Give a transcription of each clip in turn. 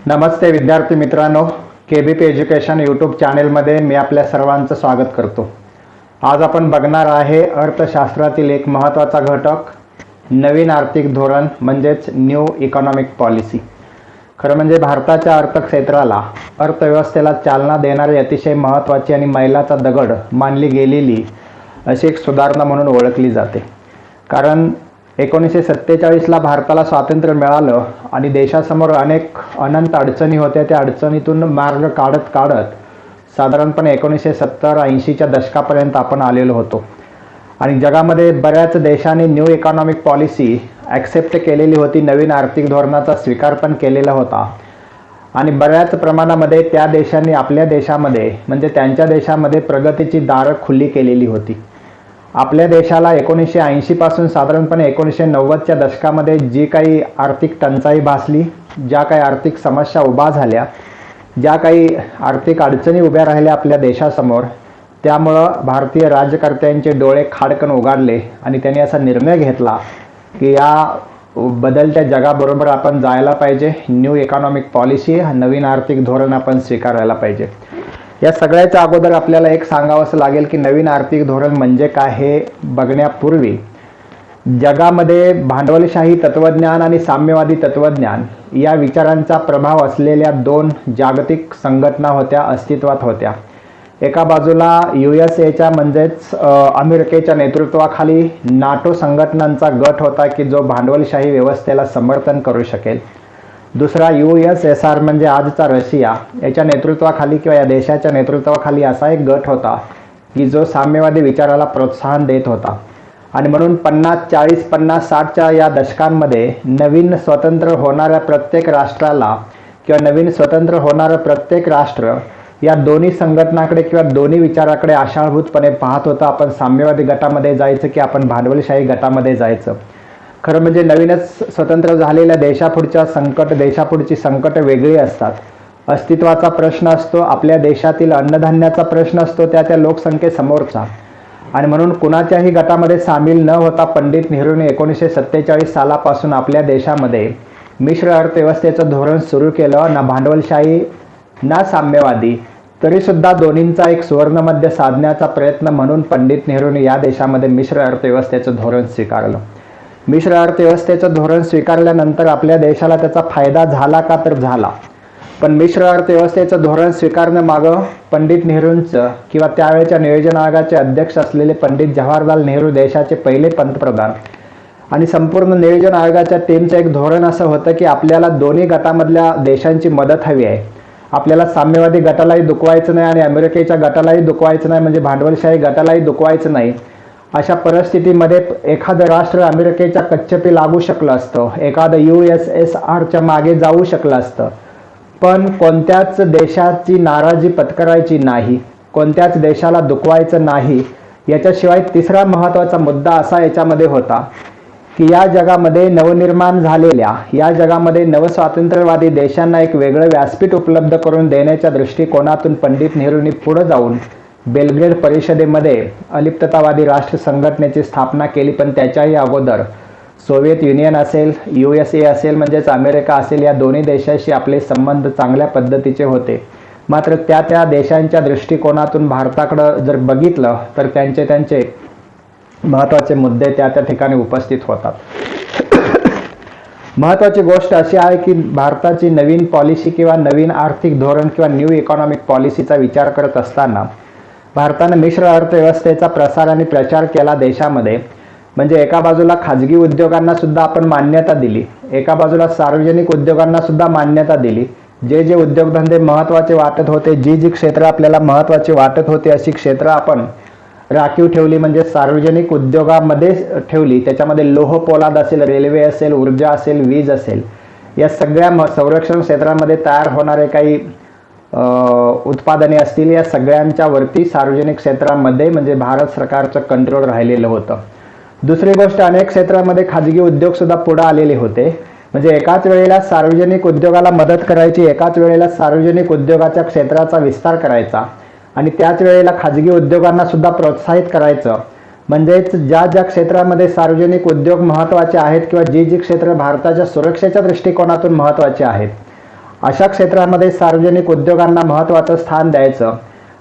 नमस्ते विद्यार्थी मित्रांनो, KBP education YouTube चॅनेलमध्ये मी आपल्या सर्वांचं स्वागत करतो। आज आपण बघणार आहे अर्थशास्त्रातील एक महत्त्वाचा घटक, नवीन आर्थिक धोरण म्हणजेच न्यू इकॉनॉमिक पॉलिसी। खरं म्हणजे भारताच्या अर्थक्षेत्राला, अर्थव्यवस्थेला चालना देणारी अतिशय महत्त्वाची आणि मैलाचा दगड मानली गेलेली अशी एक सुधारणा म्हणून ओळखली जाते। कारण 1947ला भारताला स्वातंत्र्य मिळालं आणि देशासमोर अनंत अडचणी होत्या। त्या अडचणीतून मार्ग काढत काढत साधारणपणे 1970-80च्या दशकापर्यंत आपण आलेलो होतो आणि जगामध्ये बऱ्याच देशांनी न्यू इकॉनॉमिक पॉलिसी ॲक्सेप्ट केलेली होती, नवीन आर्थिक धोरणाचा स्वीकार पण केलेला होता आणि बऱ्याच प्रमाणामध्ये त्या देशांनी आपल्या देशामध्ये म्हणजे त्यांच्या देशामध्ये प्रगतीची दारं खुली केलेली होती। आपल्या देशाला 1980 पासून साधारणपणे 1990च्या दशकामध्ये जी काही आर्थिक टंचाई भासली, ज्या काही आर्थिक समस्या उभा झाल्या, ज्या काही आर्थिक अडचणी उभ्या राहिल्या आपल्या देशासमोर, त्यामुळं भारतीय राज्यकर्त्यांचे डोळे खाडकन उघडले आणि त्यांनी असा निर्णय घेतला की या बदलत्या जगाबरोबर आपण जायला पाहिजे। न्यू इकॉनॉमिक पॉलिसी, नवीन आर्थिक धोरण आपण स्वीकारायला पाहिजे। या सगळ्याच्या अगोदर आपल्याला एक सांगावंसं लागेल की नवीन आर्थिक धोरण म्हणजे काय हे बघण्यापूर्वी जगामध्ये भांडवलशाही तत्त्वज्ञान आणि साम्यवादी तत्त्वज्ञान या विचारांचा प्रभाव असलेल्या दोन जागतिक संघटना होत्या, अस्तित्वात होत्या। एका बाजूला USAच्या म्हणजेच अमेरिकेच्या नेतृत्वाखाली नाटो संघटनांचा गट होता की जो भांडवलशाही व्यवस्थेला समर्थन करू शकेल। दुसरा USSR म्हणजे आजचा रशिया, याच्या नेतृत्वाखाली किंवा या देशाच्या नेतृत्वाखाली असा एक गट होता की जो साम्यवादी विचाराला प्रोत्साहन देत होता। आणि म्हणून 50, 40, 50, 60च्या या दशकांमध्ये नवीन स्वतंत्र होणाऱ्या प्रत्येक राष्ट्राला किंवा नवीन स्वतंत्र होणारं प्रत्येक राष्ट्र या दोन्ही संघटनाकडे किंवा दोन्ही विचाराकडे आशाळभूतपणे पाहत होता। आपण साम्यवादी गटामध्ये जायचं की आपण भांडवलशाही गटामध्ये जायचं। खरं म्हणजे नवीनच स्वतंत्र झालेल्या देशापुढची संकट वेगळी असतात। अस्तित्वाचा प्रश्न असतो, आपल्या देशातील अन्नधान्याचा प्रश्न असतो, त्या लोकसंख्येसमोरचा। आणि म्हणून कुणाच्याही गटामध्ये सामील न होता पंडित नेहरूंनी 1947 सालापासून आपल्या देशामध्ये मिश्र अर्थव्यवस्थेचं धोरण सुरू केलं। ना भांडवलशाही ना साम्यवादी, तरीसुद्धा दोन्हींचा एक सुवर्णमध्य साधण्याचा प्रयत्न म्हणून पंडित नेहरूंनी या देशामध्ये मिश्र अर्थव्यवस्थेचं धोरण स्वीकारलं। मिश्र अर्थव्यवस्थेचं धोरण स्वीकारल्यानंतर आपल्या देशाला त्याचा फायदा झाला का, तर झाला। पण मिश्र अर्थव्यवस्थेचं धोरण स्वीकारण्यामागं पंडित नेहरूंचं किंवा त्यावेळेच्या नियोजन आयोगाचे अध्यक्ष असलेले पंडित जवाहरलाल नेहरू, देशाचे पहिले पंतप्रधान, आणि संपूर्ण नियोजन आयोगाच्या टीमचं एक धोरण असं होतं की आपल्याला दोन्ही गटामधल्या देशांची मदत हवी आहे। आपल्याला साम्यवादी गटालाही दुखवायचं नाही आणि अमेरिकेच्या गटालाही दुखवायचं नाही, म्हणजे भांडवलशाही गटालाही दुखवायचं नाही। अशा परिस्थितीमध्ये एखादं राष्ट्र अमेरिकेच्या कच्चपी लागू शकलं असतं, एखादं USSRच्या मागे जाऊ शकलं असतं, पण कोणत्याच देशाची नाराजी पत्करायची नाही, कोणत्याच देशाला दुखवायचं नाही। याच्याशिवाय तिसरा महत्त्वाचा मुद्दा असा याच्यामध्ये होता की या जगामध्ये नवनिर्माण झालेल्या, या जगामध्ये नवस्वातंत्र्यवादी देशांना एक वेगळं व्यासपीठ उपलब्ध करून देण्याच्या दृष्टिकोनातून पंडित नेहरूंनी पुढे जाऊन बेलग्रेड परिषदेमध्ये अलिप्ततावादी राष्ट्र संघटनेची स्थापना केली। पण त्याच्याही अगोदर सोव्हिएत युनियन असेल, USA असेल म्हणजेच अमेरिका असेल, या दोन्ही देशाशी आपले संबंध चांगल्या पद्धतीचे होते। मात्र त्या देशांच्या दृष्टिकोनातून भारताकडं जर बघितलं तर त्यांचे महत्त्वाचे मुद्दे त्या ठिकाणी उपस्थित होतात। महत्त्वाची गोष्ट अशी आहे की भारताची नवीन पॉलिसी किंवा नवीन आर्थिक धोरण किंवा न्यू इकॉनॉमिक पॉलिसीचा विचार करत असताना भारताने मिश्र अर्थव्यवस्थेचा प्रसार आणि प्रचार केला देशामध्ये। म्हणजे एका बाजूला खाजगी उद्योगांना सुद्धा आपण मान्यता दिली, एका बाजूला सार्वजनिक उद्योगांना सुद्धा मान्यता दिली। जे उद्योगधंदे महत्त्वाचे वाटत होते, जी क्षेत्र आपल्याला महत्त्वाची वाटत होती, अशी क्षेत्र आपण राखीव ठेवली, म्हणजे सार्वजनिक उद्योगामध्ये ठेवली। त्याच्यामध्ये लोह पोलाद असेल, रेल्वे असेल, ऊर्जा असेल, वीज असेल, या सगळ्या संरक्षण क्षेत्रामध्ये तयार होणारे काही उत्पादने असतील, या सगळ्यांच्या वरती सार्वजनिक क्षेत्रामध्ये म्हणजे भारत सरकारचं कंट्रोल राहिलेलं होतं। दुसरी गोष्ट, अनेक क्षेत्रामध्ये खाजगी उद्योग सुद्धा पुढे आलेले होते। म्हणजे एकाच वेळेला सार्वजनिक उद्योगाला मदत करायची, एकाच वेळेला सार्वजनिक उद्योगाच्या क्षेत्राचा विस्तार करायचा आणि त्याच वेळेला खाजगी उद्योगांना सुद्धा प्रोत्साहित करायचं। म्हणजेच ज्या क्षेत्रामध्ये सार्वजनिक उद्योग महत्त्वाचे आहेत किंवा जी क्षेत्र भारताच्या सुरक्षेच्या दृष्टिकोनातून महत्त्वाचे आहेत, अशा क्षेत्रामध्ये सार्वजनिक उद्योगांना महत्त्वाचं स्थान द्यायचं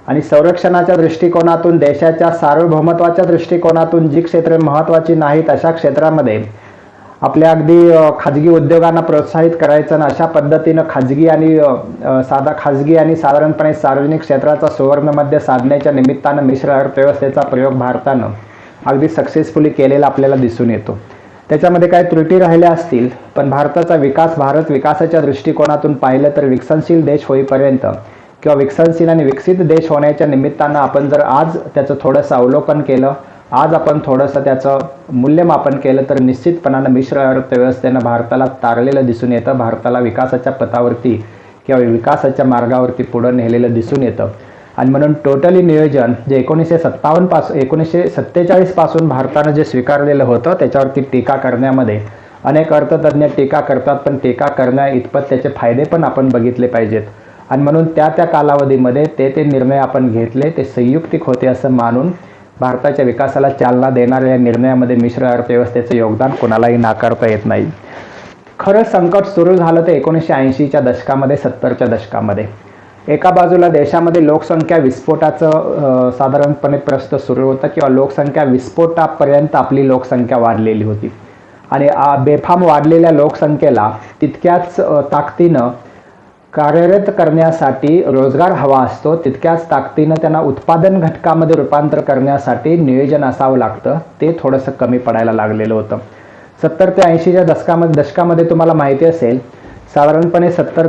आणि संरक्षणाच्या दृष्टिकोनातून, देशाच्या सार्वभौमत्वाच्या दृष्टिकोनातून जी क्षेत्रे महत्त्वाची नाहीत अशा क्षेत्रामध्ये आपल्या अगदी खाजगी उद्योगांना प्रोत्साहित करायचं आणि अशा पद्धतीनं खाजगी आणि साधारणपणे सार्वजनिक क्षेत्राचा सुवर्णमध्य साधण्याच्या निमित्तानं मिश्र अर्थव्यवस्थेचा प्रयोग भारतानं अगदी सक्सेसफुली केलेला आपल्याला दिसून येतो. त्याच्यामध्ये काही त्रुटी राहिल्या असतील, पण भारताचा विकास, भारत विकासाच्या दृष्टिकोनातून पाहिलं तर विकसनशील देश होईपर्यंत किंवा विकसनशील आणि विकसित देश होण्याच्या निमित्तानं आपण जर आज त्याचं थोडंसं अवलोकन केलं, आज आपण थोडंसं त्याचं मूल्यमापन केलं तर निश्चितपणानं मिश्र अर्थव्यवस्थेनं भारताला तारलेलं दिसून येतं, भारताला विकासाच्या पथावरती किंवा विकासाच्या मार्गावरती पुढं नेलेलं दिसून येतं. आणि म्हणून टोटली नियोजन जे 1947 पासून भारतानं जे स्वीकारलेलं होतं त्याच्यावरती टीका करण्यामध्ये अनेक अर्थतज्ञ टीका करतात, पण टीका करण्या इतपत त्याचे फायदे पण आपण बघितले पाहिजेत. आणि म्हणून त्या कालावधीमध्ये ते निर्णय आपण घेतले, ते संयुक्तिक होते असं मानून भारताच्या विकासाला चालना देणाऱ्या या निर्णयामध्ये मिश्र अर्थव्यवस्थेचं योगदान कोणालाही नाकारता येत नाही. खरं संकट सुरू झालं ते 1980च्या दशकामध्ये, 70च्या दशकामध्ये. एका बाजूला देशामध्ये लोकसंख्या विस्फोटाचं साधारणपणे प्रश्न सुरू होतं किंवा लोकसंख्या विस्फोटापर्यंत आपली लोकसंख्या वाढलेली होती आणि बेफाम वाढलेल्या लोकसंख्येला तितक्याच ताकदीनं कार्यरत करण्यासाठी रोजगार हवा असतो, तितक्याच ताकदीनं त्यांना उत्पादन घटकामध्ये रूपांतर करण्यासाठी नियोजन असावं लागतं. ते थोडंसं कमी पडायला लागलेलं होतं. 70 ते 80च्या दशकामध्ये तुम्हाला माहिती असेल, साधारणपणे 70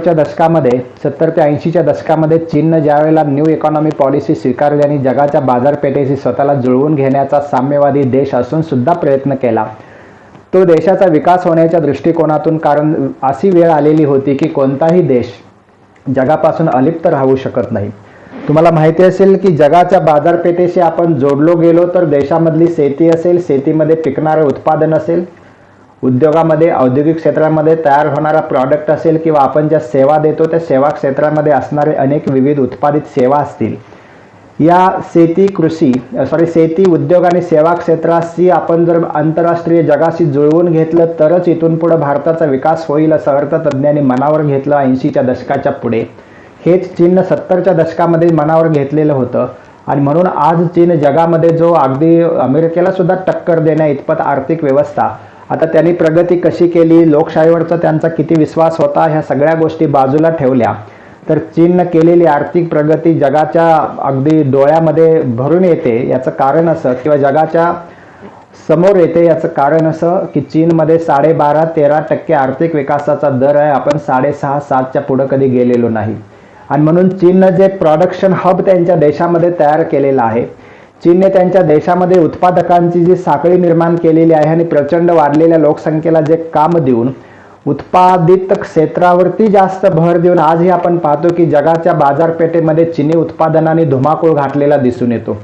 ते 80च्या दशकामध्ये चीननं ज्यावेळेला न्यू इकॉनॉमी पॉलिसी स्वीकारली आणि जगाच्या बाजारपेठेशी स्वतःला जुळवून घेण्याचा साम्यवादी देश असून सुद्धा प्रयत्न केला, तो देशाचा विकास होण्याच्या दृष्टिकोनातून, कारण अशी वेळ आलेली होती की कोणताही देश जगापासून अलिप्त राहू शकत नाही. तुम्हाला माहिती असेल की जगाच्या बाजारपेठेशी आपण जोडलो गेलो तर देशामधली शेती असेल, शेतीमध्ये पिकणारं उत्पादन असेल, उद्योगामध्ये, औद्योगिक क्षेत्रामध्ये तयार होणारा प्रॉडक्ट असेल किंवा आपण ज्या सेवा देतो त्या सेवा क्षेत्रामध्ये असणारे अनेक विविध उत्पादित सेवा असतील, या शेती, उद्योग आणि सेवा क्षेत्राशी आपण जर आंतरराष्ट्रीय जगाशी जुळवून घेतलं तरच इथून पुढे भारताचा विकास होईल असं अर्थतज्ञांनी मनावर घेतलं. 80च्या दशकाच्या पुढे हेच चीननं 70च्या दशकामध्ये मनावर घेतलेलं होतं आणि म्हणून आज चीन जगामध्ये जो अगदी अमेरिकेला सुद्धा टक्कर देण्या इतपत आर्थिक व्यवस्था, आता त्यांनी प्रगती कशी केली, लोकशाहीवरचा त्यांचा किती विश्वास होता, ह्या सगळ्या गोष्टी बाजूला ठेवल्या तर चीननं केलेली आर्थिक प्रगती जगाच्या अगदी डोळ्यामध्ये भरून येते. याचं कारण असं किंवा जगाच्या समोर येते याचं कारण असं की चीनमध्ये 12.5-13% आर्थिक विकासाचा दर आहे. आपण 6.5-7च्या पुढं कधी गेलेलो नाही. आणि म्हणून चीननं जे प्रोडक्शन हब त्यांच्या देशामध्ये तयार केलेलं आहे, चीनने त्यांच्या देशामध्ये उत्पादकांची जी साखळी निर्माण केलेली आहे आणि प्रचंड वाढलेल्या लोकसंख्येला जे काम देऊन उत्पादित क्षेत्रावरती जास्त भर देऊन आजही आपण पाहतो की जगाच्या बाजारपेठेमध्ये चीनी उत्पादनाने धुमाकूळ घातलेला दिसून येतो.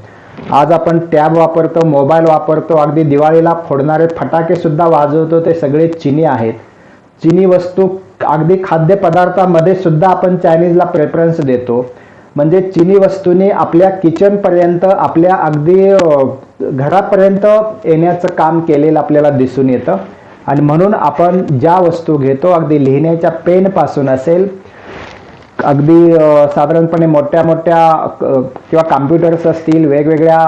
आज आपण टॅब वापरतो, मोबाईल वापरतो, अगदी दिवाळीला फोडणारे फटाके सुद्धा वाजवतो, ते सगळे चीनी आहेत. चीनी वस्तू अगदी खाद्यपदार्थामध्ये सुद्धा आपण चायनीजला प्रेफरन्स देतो. म्हणजे चीनी वस्तूंनी आपल्या किचनपर्यंत, आपल्या अगदी घरापर्यंत येण्याचं काम केलेलं आपल्याला दिसून येतं. आणि म्हणून आपण ज्या वस्तू घेतो, अगदी लिहिण्याच्या पेनपासून असेल, अगदी साधारणपणे मोठ्या किंवा कॉम्प्युटर्स असतील, वेगवेगळ्या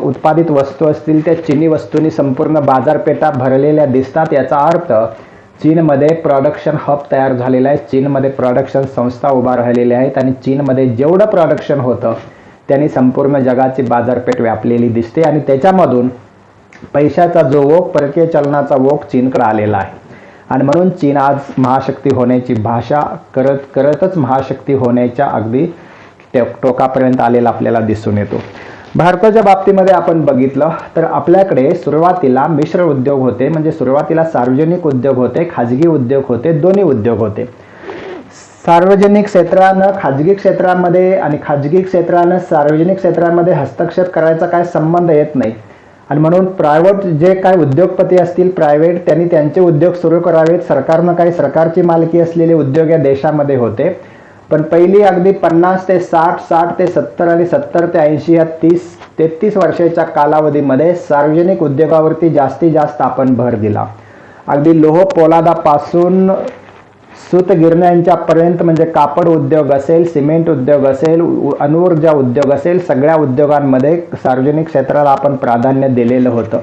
उत्पादित वस्तू असतील, त्या चीनी वस्तूंनी संपूर्ण बाजारपेठा भरलेल्या दिसतात. याचा अर्थ चीनमध्ये प्रोडक्शन हब तयार झालेला आहे, चीनमध्ये प्रोडक्शन संस्था उभा राहिलेल्या आहेत आणि चीनमध्ये जेवढं प्रोडक्शन होतं त्यांनी संपूर्ण जगाची बाजारपेठ व्यापलेली दिसते आणि त्याच्यामधून पैशाचा जो ओघ, परकीय चलनाचा ओघ चीनकडे आलेला आहे. आणि म्हणून चीन आज महाशक्ती होण्याची भाषा करतच महाशक्ती होण्याच्या अगदी टोकापर्यंत आलेला आपल्याला दिसून येतो. भारताच्या बाबतीमध्ये आपण बघितलं तर आपल्याकडे सुरुवातीला मिश्र उद्योग होते, म्हणजे सुरुवातीला सार्वजनिक उद्योग होते, खाजगी उद्योग होते, दोन्ही उद्योग होते. सार्वजनिक क्षेत्रानं खाजगी क्षेत्रामध्ये आणि खाजगी क्षेत्रानं सार्वजनिक क्षेत्रामध्ये हस्तक्षेप करायचा काय संबंध येत नाही. आणि म्हणून प्रायव्हेट जे काय उद्योगपती असतील, प्रायव्हेट, त्यांनी त्यांचे उद्योग सुरू करावेत. सरकारनं काही सरकारची मालकी असलेले उद्योग या देशामध्ये होते. पण पहिली अगदी 50 ते 60, 60 ते 70 आणि 70 ते 80 या 33 वर्षाच्या कालावधीमध्ये सार्वजनिक उद्योगावरती जास्तीत जास्त आपण भर दिला. अगदी लोह पोलादापासून सूतगिरण्यांच्यापर्यंत म्हणजे कापड उद्योग असेल, सिमेंट उद्योग असेल, अणुऊर्जा उद्योग असेल, सगळ्या उद्योगांमध्ये सार्वजनिक क्षेत्राला आपण प्राधान्य दिलेलं होतं.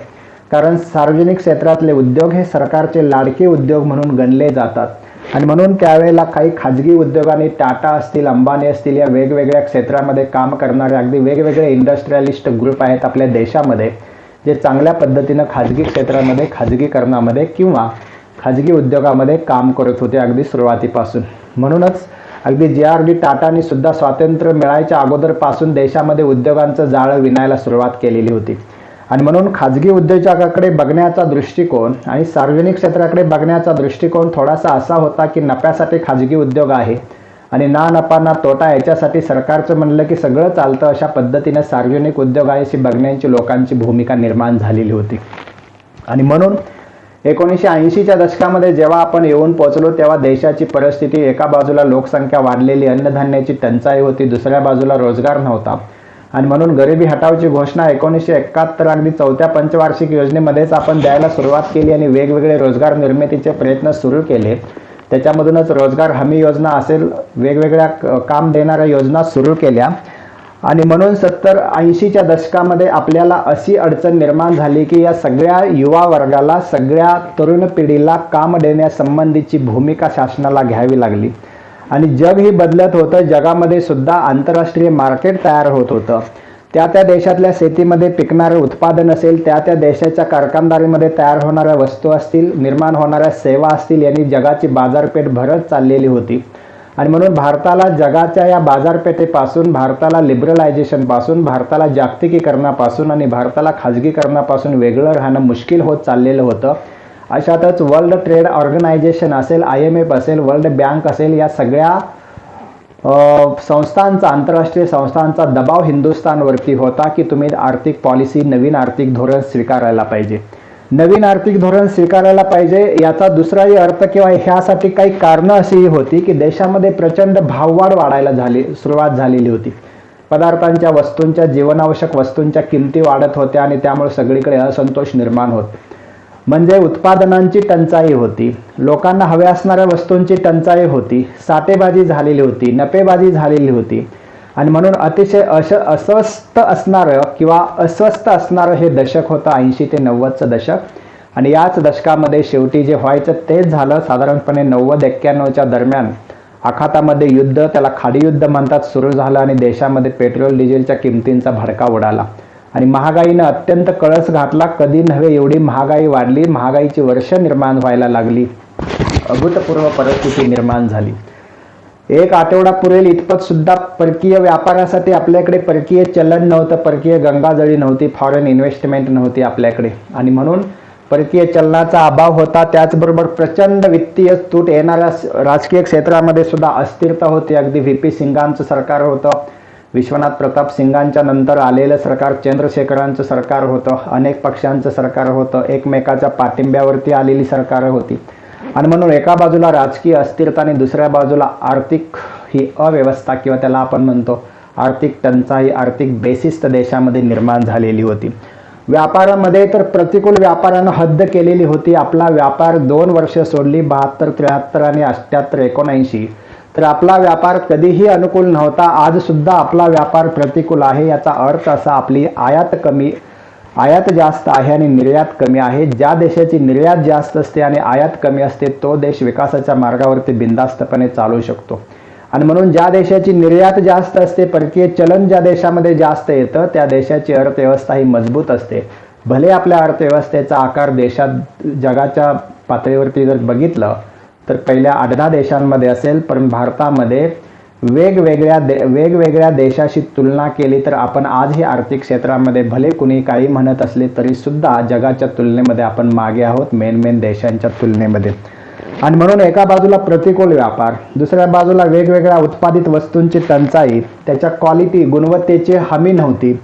कारण सार्वजनिक क्षेत्रातले उद्योग हे सरकारचे लाडके उद्योग म्हणून गणले जातात. आणि म्हणून त्यावेळेला काही खाजगी उद्योगांनी टाटा असतील, अंबानी असतील, या वेगवेगळ्या क्षेत्रामध्ये काम करणारे अगदी वेगवेगळे इंडस्ट्रियलिस्ट ग्रुप आहेत आपल्या देशामध्ये, जे चांगल्या पद्धतीनं खाजगी क्षेत्रामध्ये, खाजगीकरणामध्ये किंवा खाजगी उद्योगामध्ये काम करत होते अगदी सुरुवातीपासून. म्हणूनच अगदी JRD टाटांनी सुद्धा स्वातंत्र्य मिळायच्या अगोदरपासून देशामध्ये उद्योगांचं जाळं विणायला सुरुवात केलेली होती. आणि म्हणून खाजगी उद्योजकाकडे बघण्याचा दृष्टिकोन आणि सार्वजनिक क्षेत्राकडे बघण्याचा दृष्टिकोन थोडासा असा होता की नफ्यासाठी खाजगी उद्योग आहे आणि ना नफा ना तोटा, याच्यासाठी सरकारचं म्हणलं की सगळं चालतं, अशा पद्धतीने सार्वजनिक उद्योगाशी बघण्याची लोकांची भूमिका निर्माण झालेली होती. आणि म्हणून 1980च्या दशकामध्ये जेव्हा आपण येऊन पोहोचलो तेव्हा देशाची परिस्थिती, एका बाजूला लोकसंख्या वाढलेली, अन्नधान्याची टंचाई होती, दुसऱ्या बाजूला रोजगार नव्हता. आणि म्हणून गरिबी हटावची घोषणा 1971 अगदी 4थ्या पंचवार्षिक योजनेमध्येच आपण द्यायला सुरुवात केली आणि वेगवेगळे रोजगार निर्मितीचे प्रयत्न सुरू केले. त्याच्यामधूनच रोजगार हमी योजना असेल, वेगवेगळ्या काम देणाऱ्या योजना सुरू केल्या. आणि म्हणून 70-80च्या दशकामध्ये आपल्याला अशी अडचण निर्माण झाली की या सगळ्या युवा वर्गाला, सगळ्या तरुण पिढीला काम देण्यासंबंधीची भूमिका शासनाला घ्यावी लागली. आणि जग ही बदलत होतं, जगामध्ये सुद्धा आंतरराष्ट्रीय मार्केट तयार होत होतं. त्या त्या देशातल्या शेतीमध्ये पिकणारे उत्पादन असेल, त्या त्या देशाच्या कारखानदारीमध्ये तयार होणाऱ्या वस्तू असतील, निर्माण होणाऱ्या सेवा असतील, यांनी जगाची बाजारपेठ भरत चाललेली होती. आणि म्हणून भारताला जगाच्या या बाजारपेठेपासून, भारताला लिबरलायझेशनपासून, भारताला जागतिकीकरणापासून आणि भारताला खाजगीकरणापासून वेगळं राहणं मुश्किल होत चाललेलं होतं. अशातच वर्ल्ड ट्रेड ऑर्गनायझेशन असेल, IMF असेल, वर्ल्ड बँक असेल, या सगळ्या संस्थांचा, आंतरराष्ट्रीय संस्थांचा दबाव हिंदुस्थानवरती होता की तुम्ही आर्थिक पॉलिसी, नवीन आर्थिक धोरण स्वीकारायला पाहिजे. नवीन आर्थिक धोरण स्वीकारायला पाहिजे याचा दुसराही अर्थ किंवा ह्यासाठी काही कारणं अशीही होती की देशामध्ये प्रचंड भाववाढ वाढायला सुरुवात झालेली होती. पदार्थांच्या, वस्तूंच्या, जीवनावश्यक वस्तूंच्या किमती वाढत होत्या आणि त्यामुळे सगळीकडे असंतोष निर्माण होत. म्हणजे उत्पादनांची टंचाई होती, लोकांना हव्या असणाऱ्या वस्तूंची टंचाई होती, साठेबाजी झालेली होती, नफेबाजी झालेली होती. आणि म्हणून अतिशय अस्वस्थ असणारं हे दशक होतं 80 ते 90चं दशक. आणि याच दशकामध्ये शेवटी जे व्हायचं तेच झालं. साधारणपणे 90-91च्या दरम्यान आखातामध्ये युद्ध, त्याला खाडी युद्ध म्हणतात, सुरू झालं आणि देशामध्ये पेट्रोल डिझेलच्या किमतींचा भडका उडाला आणि महागाईनं अत्यंत कळस घातला. कधी नव्हे एवढी महागाई वाढली, महागाईची वर्ष निर्माण व्हायला लागली, अभूतपूर्व परिस्थिती निर्माण झाली. एक आठवडा पुरेल इतपत सुद्धा परकीय व्यापारासाठी आपल्याकडे परकीय चलन नव्हतं, परकीय गंगाजळी नव्हती, फॉरेन इन्व्हेस्टमेंट नव्हती आपल्याकडे. आणि म्हणून परकीय चलनाचा अभाव होता. त्याचबरोबर प्रचंड वित्तीय तूट, येणाऱ्या राजकीय क्षेत्रामध्ये सुद्धा अस्थिरता होती. अगदी VP सिंगांचं सरकार होतं, विश्वनाथ प्रताप सिंगांच्या नंतर आलेलं सरकार चंद्रशेखरांचं सरकार होतं, अनेक पक्षांचं सरकार होतं, एकमेकाच्या पाठिंब्यावरती आलेली सरकारं होती. आणि म्हणून एका बाजूला राजकीय अस्थिरता आणि दुसऱ्या बाजूला आर्थिक ही अव्यवस्था किंवा त्याला आपण म्हणतो आर्थिक टंचाई, आर्थिक बेशिस्त देशामध्ये निर्माण झालेली होती. व्यापारामध्ये तर प्रतिकूल व्यापारानं हद्द केलेली होती. आपला व्यापार 2 वर्ष सोडली, 72, 73 आणि 78, 79, तर आपला व्यापार कधीही अनुकूल नव्हता. आज सुद्धा आपला व्यापार प्रतिकूल आहे. याचा अर्थ असा, आपली आयात जास्त आहे आणि निर्यात कमी आहे. ज्या देशाची निर्यात जास्त असते आणि आयात कमी असते तो देश विकासाच्या मार्गावरती बिनधास्तपणे चालू शकतो. आणि म्हणून ज्या देशाची निर्यात जास्त असते, परकीय चलन ज्या देशामध्ये जास्त येतं, त्या देशाची अर्थव्यवस्था ही मजबूत असते. भले आपल्या अर्थव्यवस्थेचा आकार देशात जगाच्या पातळीवरती जर बघितलं तर पहिल्या 8-10 देशांमध्ये असेल, पण भारतामध्ये वेगवेगळ्या देशाशी तुलना केली तर आपण आजही आर्थिक क्षेत्रामध्ये भले कुणी काही म्हणत असले तरी सुद्धा जगाच्या तुलनेमध्ये आपण मागे आहोत, मेन देशांच्या तुलनेमध्ये. आणि म्हणून एका बाजूला प्रतिकूल व्यापार, दुसऱ्या बाजूला वेगवेगळ्या उत्पादित वस्तूंची टंचाई, त्याच्या क्वालिटी, गुणवत्तेची हमी नव्हती.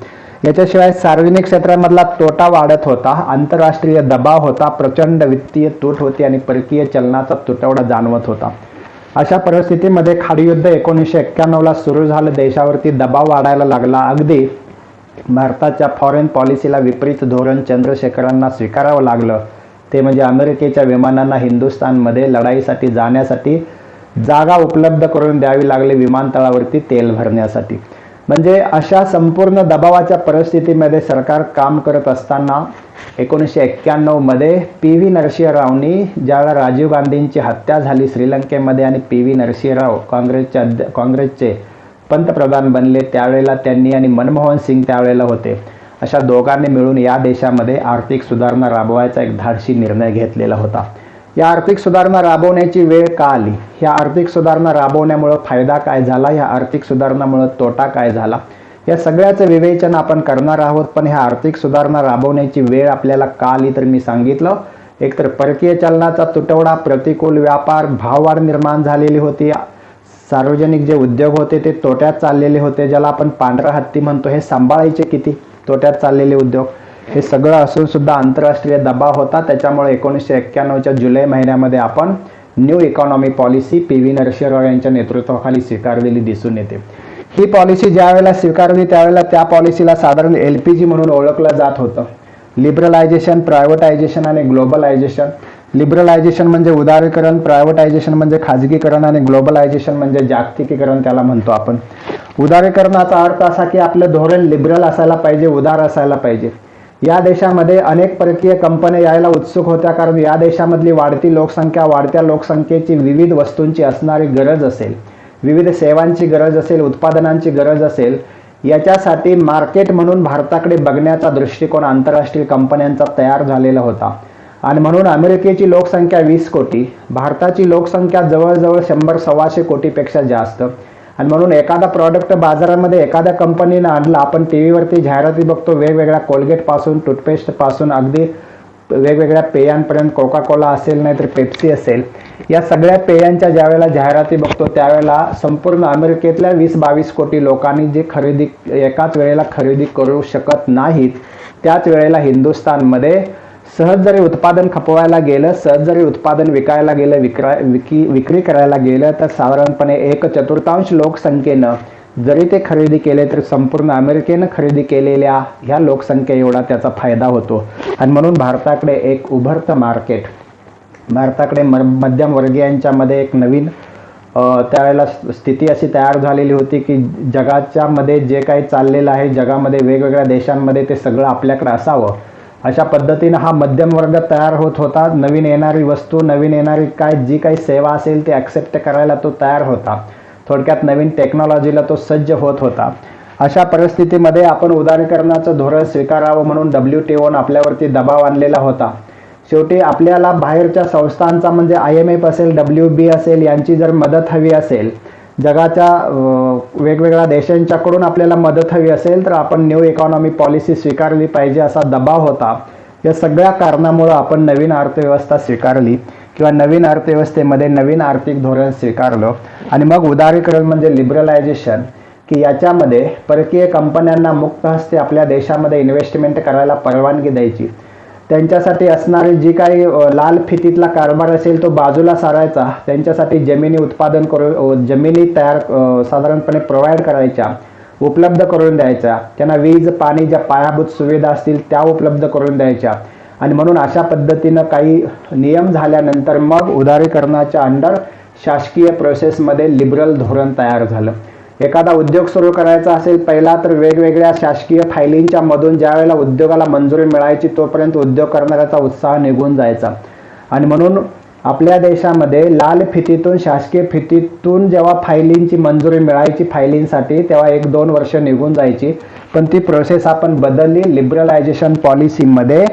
याच्याशिवाय सार्वजनिक क्षेत्रामधला तोटा वाढत होता, आंतरराष्ट्रीय दबाव होता, प्रचंड वित्तीय तूट होती आणि परकीय चलनाचा तुटवडा जाणवत होता. अशा परिस्थितीमध्ये खाडी युद्ध 1991ला सुरू झालं. देशावरती दबाव वाढायला लागला. अगदी भारताच्या फॉरेन पॉलिसीला विपरीत धोरण चंद्रशेखरांना स्वीकारावं लागलं. ते म्हणजे अमेरिकेच्या विमानांना हिंदुस्थानमध्ये लढाईसाठी जाण्यासाठी जागा उपलब्ध करून द्यावी लागली विमानतळावरती तेल भरण्यासाठी. म्हणजे अशा संपूर्ण दबावाच्या परिस्थितीमध्ये सरकार काम करत असताना 1991 मध्ये पी.व्ही. नरसिंहरावनी ज्यावेळेला राजीव गांधींची हत्या झाली श्रीलंकेमध्ये आणि पी.व्ही. नरसिंहराव काँग्रेसचे पंतप्रधान बनले, त्यावेळेला त्यांनी आणि मनमोहन सिंग त्यावेळेला होते, अशा दोघांनी मिळून या देशामध्ये आर्थिक सुधारणा राबवायचा एक धाडसी निर्णय घेतलेला होता. या आर्थिक सुधारणा राबवण्याची वेळ का आली, ह्या आर्थिक सुधारणा राबवण्यामुळे फायदा काय झाला, या आर्थिक सुधारणामुळे तोटा काय झाला, या सगळ्याचं विवेचन आपण करणार आहोत. पण ह्या आर्थिक सुधारणा राबवण्याची वेळ आपल्याला का आली तर मी सांगितलं, एकतर परकीय चलनाचा तुटवडा, प्रतिकूल व्यापार, भाववाढ निर्माण झालेली होती, सार्वजनिक जे उद्योग होते ते तोट्यात चाललेले होते, ज्याला आपण पांढरा हत्ती म्हणतो, हे सांभाळायचे किती, तोट्यात चाललेले उद्योग, हे सगळं असून सुद्धा आंतरराष्ट्रीय दबाव होता. त्याच्यामुळे 1991च्या जुलै महिन्यामध्ये आपण new economy policy P V. Narasimharao यांच्या नेतृत्वाखाली स्वीकारलेली दिसून येते. ही पॉलिसी ज्यावेळेला स्वीकारली त्यावेळेला त्या पॉलिसीला साधारण LPG म्हणून ओळखलं जात होतं. लिबरलायझेशन, प्रायव्हेटायझेशन आणि ग्लोबलायझेशन. लिबरलायझेशन म्हणजे उदारीकरण, प्रायव्हेटायझेशन म्हणजे खाजगीकरण आणि ग्लोबलायझेशन म्हणजे जागतिकीकरण त्याला म्हणतो आपण. उदारीकरणाचा अर्थ असा की आपलं धोरण लिबरल असायला पाहिजे, उदार असायला पाहिजे. या देशामध्ये अनेक परकीय कंपन्या यायला उत्सुक होत्या, कारण या देशामधली वाढती लोकसंख्या, वाढत्या लोकसंख्येची विविध वस्तूंची असणारी गरज असेल, विविध सेवांची गरज असेल, उत्पादनांची गरज असेल, याच्यासाठी मार्केट म्हणून भारताकडे बघण्याचा दृष्टिकोन आंतरराष्ट्रीय कंपन्यांचा तयार झालेला होता. आणि म्हणून अमेरिकेची लोकसंख्या 20 कोटी, भारताची लोकसंख्या जवळजवळ 100-125 कोटीपेक्षा जास्त. आणि म्हणून एखादा प्रॉडक्ट बाजारामध्ये एखाद्या कंपनीनं आणला, आपण टीव्हीवरती जाहिराती बघतो वेगवेगळ्या, कोलगेटपासून टूथपेस्टपासून अगदी वेगवेगळ्या पेयांपर्यंत, कोका कोला असेल नाहीतर पेप्सी असेल, या सगळ्या पेयांच्या ज्यावेळेला जाहिराती बघतो त्यावेळेला संपूर्ण अमेरिकेतल्या 20-22 कोटी लोकांनी जे खरेदी एकाच वेळेला खरेदी करू शकत नाहीत, त्याच वेळेला हिंदुस्थानमध्ये सहज जरी उत्पादन खपवायला गेलं, सहज जरी उत्पादन विकायला गेलं, विक्री करायला गेलं, तर साधारणपणे 1/4 लोकसंख्येनं जरी ते खरेदी केले तर संपूर्ण अमेरिकेनं खरेदी केलेल्या ह्या लोकसंख्ये एवढा त्याचा फायदा होतो. आणि म्हणून भारताकडे एक उभरतं मार्केट, भारताकडे मध्यमवर्गीयांच्यामध्ये एक नवीन त्यावेळेला स्थिती अशी तयार झालेली होती की जगाच्या मध्ये जे काही चाललेलं आहे, जगामध्ये वेगवेगळ्या देशांमध्ये ते सगळं आपल्याकडे असावं, अशा पद्धतीनं हा मध्यम वर्ग तयार होत होता. नवीन येणारी वस्तू, नवीन येणारी जी काही सेवा असेल ते ॲक्सेप्ट करायला तो तयार होता. थोडक्यात नवीन टेक्नॉलॉजीला तो सज्ज होत होता. अशा परिस्थितीमध्ये आपण उदारीकरणाचं धोरण स्वीकारावं म्हणून WTOनं आपल्यावरती दबाव आणलेला होता. शेवटी आपल्याला बाहेरच्या संस्थांचा म्हणजे IMF असेल, WB असेल, यांची जर मदत हवी असेल, जगाच्या वेगवेगळ्या देशांच्याकडून आपल्याला मदत हवी असेल तर आपण न्यू इकॉनॉमी पॉलिसी स्वीकारली पाहिजे असा दबाव होता. या सगळ्या कारणामुळं आपण नवीन अर्थव्यवस्था स्वीकारली किंवा नवीन अर्थव्यवस्थेमध्ये नवीन आर्थिक धोरण स्वीकारलं. आणि मग उदारीकरण म्हणजे लिबरलायझेशन, की याच्यामध्ये परकीय कंपन्यांना मुक्त हस्ते आपल्या देशामध्ये इन्व्हेस्टमेंट करायला परवानगी द्यायची. त्यांच्यासाठी असणारी जी काही लाल फितीतला कारभार असेल तो बाजूला सारायचा, त्यांच्यासाठी जमिनी उत्पादन करून जमिनी तयार साधारणपणे प्रोव्हाइड करायच्या, उपलब्ध करून द्यायच्या, त्यांना वीज, पाणी, ज्या पायाभूत सुविधा असतील त्या उपलब्ध करून द्यायच्या. आणि म्हणून अशा पद्धतीनं काही नियम झाल्यानंतर मग उदारीकरणाच्या अंडर शासकीय प्रोसेसमध्ये लिबरल धोरण तयार झालं. एखादा उद्योग सुरू करायचा असेल पहिला तर वेगवेगळ्या शासकीय फायलींच्या मधून ज्या वेळेला उद्योगाला मंजुरी मिळायची तोपर्यंत उद्योग करणाऱ्याचा उत्साह निघून जायचा. आणि म्हणून आपल्या देशामध्ये लाल फितीतून, शासकीय फितीतून जेव्हा फायलींची मंजुरी मिळायची फायलींसाठी तेव्हा 1-2 वर्ष निघून जायची. पण ती प्रोसेस आपण बदलली. लिबरलायझेशन पॉलिसीमध्ये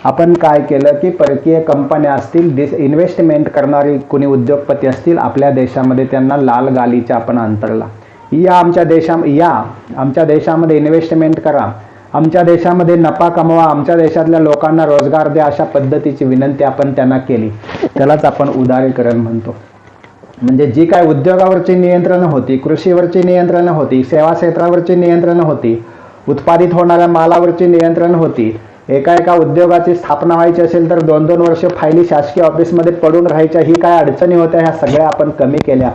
आपण काय केलं की परकीय कंपन्या असतील, इन्व्हेस्टमेंट करणारी कुणी उद्योगपती असतील आपल्या देशामध्ये, त्यांना लाल गालीचा आपण अंतरला. या आमच्या देशामध्ये इन्व्हेस्टमेंट करा, आमच्या देशामध्ये नफा कमवा, आमच्या देशातल्या लोकांना रोजगार द्या, अशा पद्धतीची विनंती आपण त्यांना केली. त्यालाच आपण उदारीकरण म्हणतो. म्हणजे जी काय उद्योगावरची नियंत्रणं होती, कृषीवरची नियंत्रणं होती, सेवा क्षेत्रावरची नियंत्रणं होती, उत्पादित होणाऱ्या मालावरची नियंत्रणं होती. एका उद्योगाची स्थापना व्हायची असेल तर 2-2 वर्ष फायली शासकीय ऑफिसमध्ये पडून राहायच्या. ही काय अडचणी होत्या ह्या सगळ्या आपण कमी केल्या.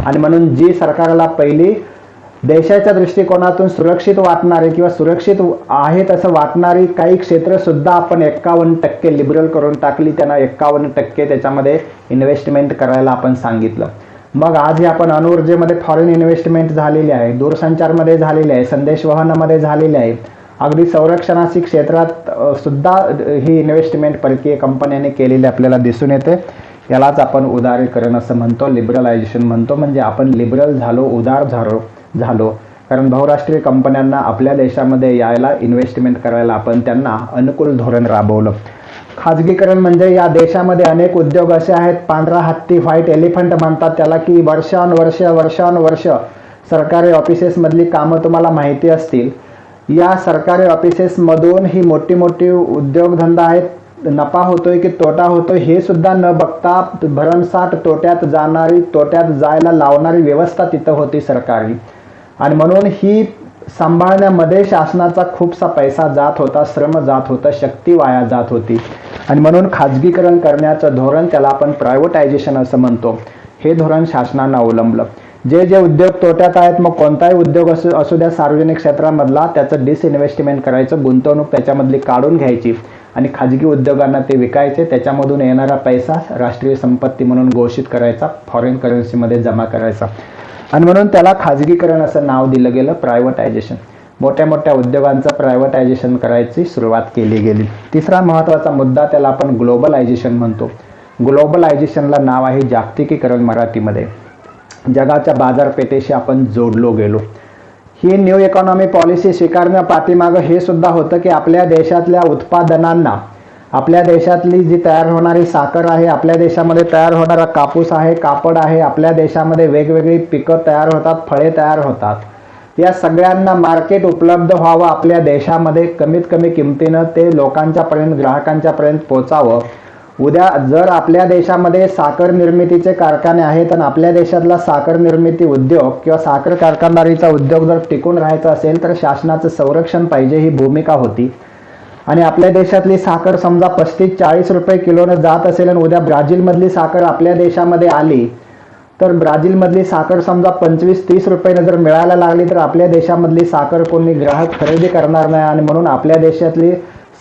आणि म्हणून जी सरकारला पहिली देशाच्या दृष्टिकोनातून सुरक्षित वाटणारे किंवा सुरक्षित आहेत असं वाटणारी काही क्षेत्र सुद्धा आपण 51% लिबरल करून टाकली. त्यांना 51% त्याच्यामध्ये इन्व्हेस्टमेंट करायला आपण सांगितलं. मग आज हे आपण अणुऊर्जेमध्ये फॉरेन इन्व्हेस्टमेंट झालेली आहे, दूरसंचारमध्ये झालेली आहे, संदेशवहनामध्ये झालेली आहे, अगदी संरक्षणाशी क्षेत्रात सुद्धा ही इन्व्हेस्टमेंट परकीय कंपन्यांनी केलेली आपल्याला दिसून येते. यालाच आपण उदारीकरण असं म्हणतो, लिबरलायझेशन म्हणतो. म्हणजे आपण लिबरल झालो, उदार झालो कारण बहुराष्ट्रीय कंपन्यांना आपल्या देशामध्ये यायला, इन्व्हेस्टमेंट करायला आपण त्यांना अनुकूल धोरण राबवलं. खाजगीकरण म्हणजे या देशामध्ये अनेक उद्योग असे आहेत, पांढरा हत्ती, व्हाईट एलिफंट म्हणतात त्याला, की वर्षानुवर्ष सरकारी ऑफिसेसमधली कामं तुम्हाला माहिती असतील. या सरकारी ऑफिसेसमधून ही मोठी मोठी उद्योगधंदा आहेत, नफा होतोय की तोटा होतोय हे सुद्धा न बघता भरमसाठ तोट्यात जायला लावणारी व्यवस्था तिथं होती सरकारी. आणि म्हणून ही सांभाळण्यामध्ये शासनाचा खूपसा पैसा जात होता, श्रम जात होता, शक्ती वाया जात होती. आणि म्हणून खाजगीकरण करण्याचं धोरण, त्याला आपण प्रायव्हेटायझेशन असं म्हणतो, हे धोरण शासनानं अवलंबलं. जे उद्योग तोट्यात आहेत, मग कोणताही उद्योग असू द्या सार्वजनिक क्षेत्रामधला, त्याचं डिसइन्व्हेस्टमेंट करायचं, गुंतवणूक त्याच्यामधली काढून घ्यायची आणि खाजगी उद्योगांना ते विकायचे. त्याच्यामधून येणारा पैसा राष्ट्रीय संपत्ती म्हणून घोषित करायचा, फॉरेन करन्सीमध्ये जमा करायचा. आणि म्हणून त्याला खाजगीकरण असं नाव दिलं गेलं, प्रायव्हेटायझेशन. मोठ्या मोठ्या उद्योगांचं प्रायव्हेटायझेशन करायची सुरुवात केली गेली. तिसरा महत्त्वाचा मुद्दा, त्याला आपण ग्लोबलायझेशन म्हणतो. ग्लोबलायझेशनला नाव आहे जागतिकीकरण मराठीमध्ये. जगाच्या बाजारपेठेशी आपण जोडलो गेलो. ही न्यू इकॉनॉमी पॉलिसी स्वीकारण्या पाठीमागं हे सुद्धा होतं की आपल्या देशातल्या उत्पादनांना, आपल्या देशातली जी तयार होणारी साखर आहे, आपल्या देशामध्ये तयार होणारा कापूस आहे, कापड आहे, आपल्या देशामध्ये वेगवेगळी पिकं तयार होतात, फळे तयार होतात, या सगळ्यांना मार्केट उपलब्ध व्हावं आपल्या देशामध्ये, कमीत कमी किमतीनं ते लोकांच्यापर्यंत, ग्राहकांच्यापर्यंत पोचावं. उद्या जर आपल्या देशामध्ये साखर निर्मितीचे कारखाने आहेत आणि आपल्या देशातला साखर निर्मिती उद्योग किंवा साखर कारखानदारीचा उद्योग जर टिकून राहायचा असेल तर शासनाचं संरक्षण पाहिजे, ही भूमिका होती. आणि आपल्या देशातली साखर समजा 35-40 रुपये किलोनं जात असेल आणि उद्या ब्राझीलमधली साखर आपल्या देशामध्ये आली तर ब्राझीलमधली साखर समजा 25-30 रुपयानं जर मिळायला लागली तर आपल्या देशामधली साखर कोणी ग्राहक खरेदी करणार नाही. आणि म्हणून आपल्या देशातली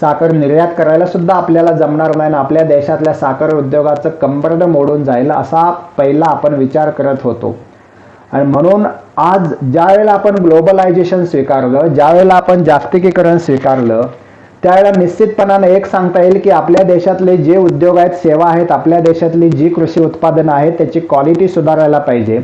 साखर निर्यात करायला सुद्धा आपल्याला जमणार नाही. आपल्या देशातल्या साखर उद्योगाचं कंबरडं मोडून जाईल असा पहिला आपण विचार करत होतो. आणि म्हणून आज ज्यावेळेला आपण ग्लोबलायझेशन स्वीकारलं, ज्यावेळेला आपण जागतिकीकरण स्वीकारलं, त्यावेळेला निश्चितपणाने एक सांगता येईल की आपल्या देशातले जे उद्योग आहेत, सेवा आहेत, आपल्या देशातली जी कृषी उत्पादनं आहेत त्याची क्वालिटी सुधारायला पाहिजे.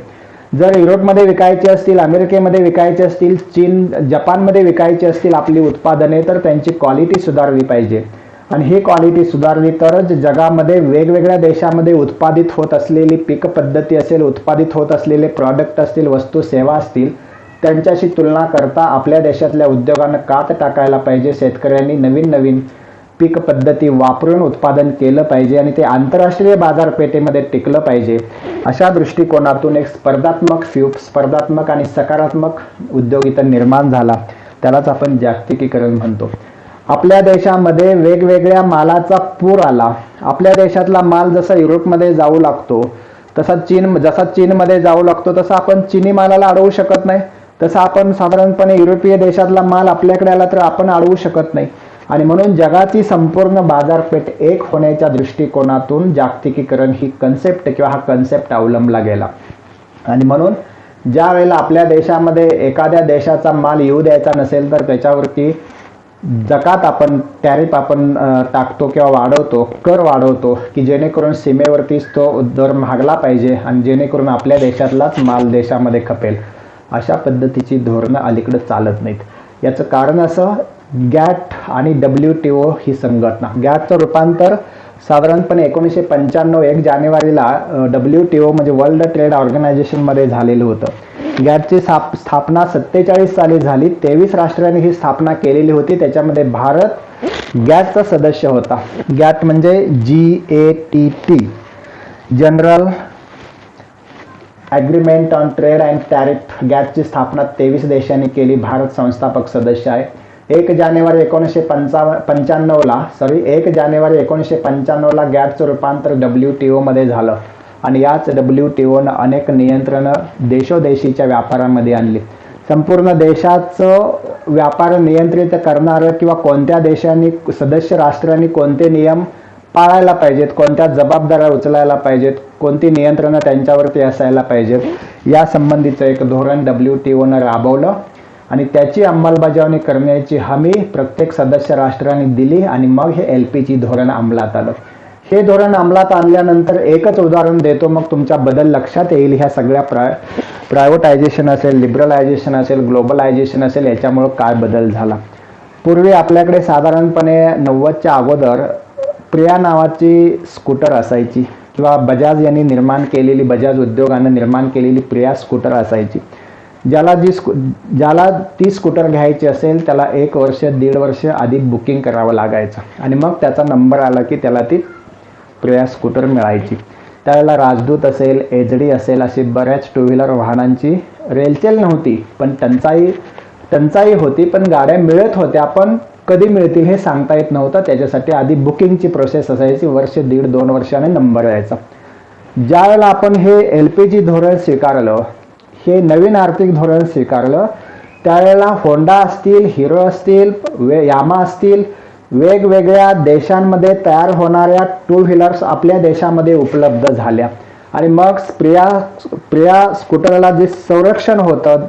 जर युरोपमध्ये विकायची असतील, अमेरिकेमध्ये विकायची असतील, चीन, जपानमध्ये विकायची असतील आपली उत्पादने, तर त्यांची क्वालिटी सुधारली पाहिजे. आणि ही क्वालिटी सुधारली तरच जगामध्ये वेगवेगळ्या देशामध्ये उत्पादित होत असलेली पीक पद्धती असेल, उत्पादित होत असलेले प्रॉडक्ट असतील, वस्तू सेवा असतील, त्यांच्याशी तुलना करता आपल्या देशातल्या उद्योगांना कात टाकायला पाहिजे. शेतकऱ्यांनी नवीन नवीन पीक पद्धती वापरून उत्पादन केलं पाहिजे आणि ते आंतरराष्ट्रीय बाजारपेठेमध्ये टिकलं पाहिजे. अशा दृष्टिकोनातून एक स्पर्धात्मक आणि सकारात्मक उद्योग इथं निर्माण झाला, त्यालाच आपण जागतिकीकरण म्हणतो. आपल्या देशामध्ये वेगवेगळ्या मालाचा पूर आला. आपल्या देशातला माल जसा युरोपमध्ये जाऊ लागतो जसा चीनमध्ये जाऊ लागतो तसा आपण चीनी मालाला अडवू शकत नाही. तसा आपण साधारणपणे युरोपीय देशातला माल आपल्याकडे आला तर आपण अडवू शकत नाही. आणि म्हणून जगाची संपूर्ण बाजारपेठ एक होण्याच्या दृष्टिकोनातून जागतिकीकरण ही कन्सेप्ट अवलंबला गेला. आणि म्हणून ज्या वेळेला आपल्या देशामध्ये एखाद्या देशाचा माल येऊ द्यायचा नसेल तर त्याच्यावरती जकात आपण, टॅरिफ आपण टाकतो किंवा वाढवतो, कर वाढवतो की जेणेकरून सीमेवरतीच तो दर महागला पाहिजे आणि जेणेकरून आपल्या देशातलाच माल देशामध्ये खपेल. अशा पद्धतीची धोरणं अलीकडे चालत नाहीत. याचं कारण असं, गॅट आणि WTO ही संघटना, गॅटचं रूपांतर साधारणपणे 1995 1 जानेवारीला WTO म्हणजे वर्ल्ड ट्रेड ऑर्गनायझेशनमध्ये झालेलं होतं. गॅटची स्थापना 47 साली झाली. 23 राष्ट्रांनी ही स्थापना केलेली होती. त्याच्यामध्ये भारत गॅटचा सदस्य होता. गॅट म्हणजे GATT, general agreement on trade and tariff. गॅटची स्थापना 23 देशांनी केली. भारत संस्थापक सदस्य आहे. 1 जानेवारी 1995ला गॅटचं रूपांतर WTO मध्ये झालं आणि याच WTOनं अनेक नियंत्रणं देशोदेशीच्या व्यापारामध्ये आणली. संपूर्ण देशाचं व्यापार नियंत्रित करणारं किंवा कोणत्या देशांनी, सदस्य राष्ट्रांनी कोणते नियम पाळायला पाहिजेत, कोणत्या जबाबदाऱ्या उचलायला पाहिजेत, कोणती नियंत्रणं त्यांच्यावरती असायला पाहिजेत, या संबंधीचं एक धोरण WTOनं राबवलं आणि त्याची अंमलबजावणी करण्याची हमी प्रत्येक सदस्य राष्ट्रांनी दिली आणि मग हे LPG धोरण अंमलात आलं. हे धोरण अंमलात आणल्यानंतर एकच उदाहरण देतो, मग तुमच्या बदल लक्षात येईल. ह्या सगळ्या प्रायव्हेटायझेशन असेल, लिबरलायझेशन असेल, ग्लोबलायझेशन असेल, याच्यामुळं काय बदल झाला. पूर्वी आपल्याकडे साधारणपणे 90च्या अगोदर प्रिया नावाची स्कूटर असायची किंवा बजाज यांनी निर्माण केलेली, बजाज उद्योगानं निर्माण केलेली प्रिया स्कूटर असायची. ज्याला ती स्कूटर घ्यायची असेल त्याला 1 वर्ष 1.5 वर्ष आधी बुकिंग करावं लागायचं आणि मग त्याचा नंबर आला की त्याला ती प्रिया स्कूटर मिळायची. त्यावेळेला राजदूत असेल, HD असेल, अशी बऱ्याच 2 व्हीलर वाहनांची रेलचेल नव्हती, पण टंचाई होती, पण गाड्या मिळत होत्या, पण कधी मिळतील हे सांगता येत नव्हतं. त्याच्यासाठी आधी बुकिंगची प्रोसेस असायची, 1 1.5 2 वर्षाने नंबर यायचा. ज्यावेळेला आपण हे LPG धोरण स्वीकारलं, हे नवीन आर्थिक धोरण स्वीकारलं, त्यावेळेला होंडा असतील, हिरो असतील, यामा असतील, वेगवेगळ्या देशांमध्ये तयार होणाऱ्या 2 व्हीलर्स आपल्या देशामध्ये उपलब्ध झाल्या आणि मग प्रिया स्कूटरला जे संरक्षण होतं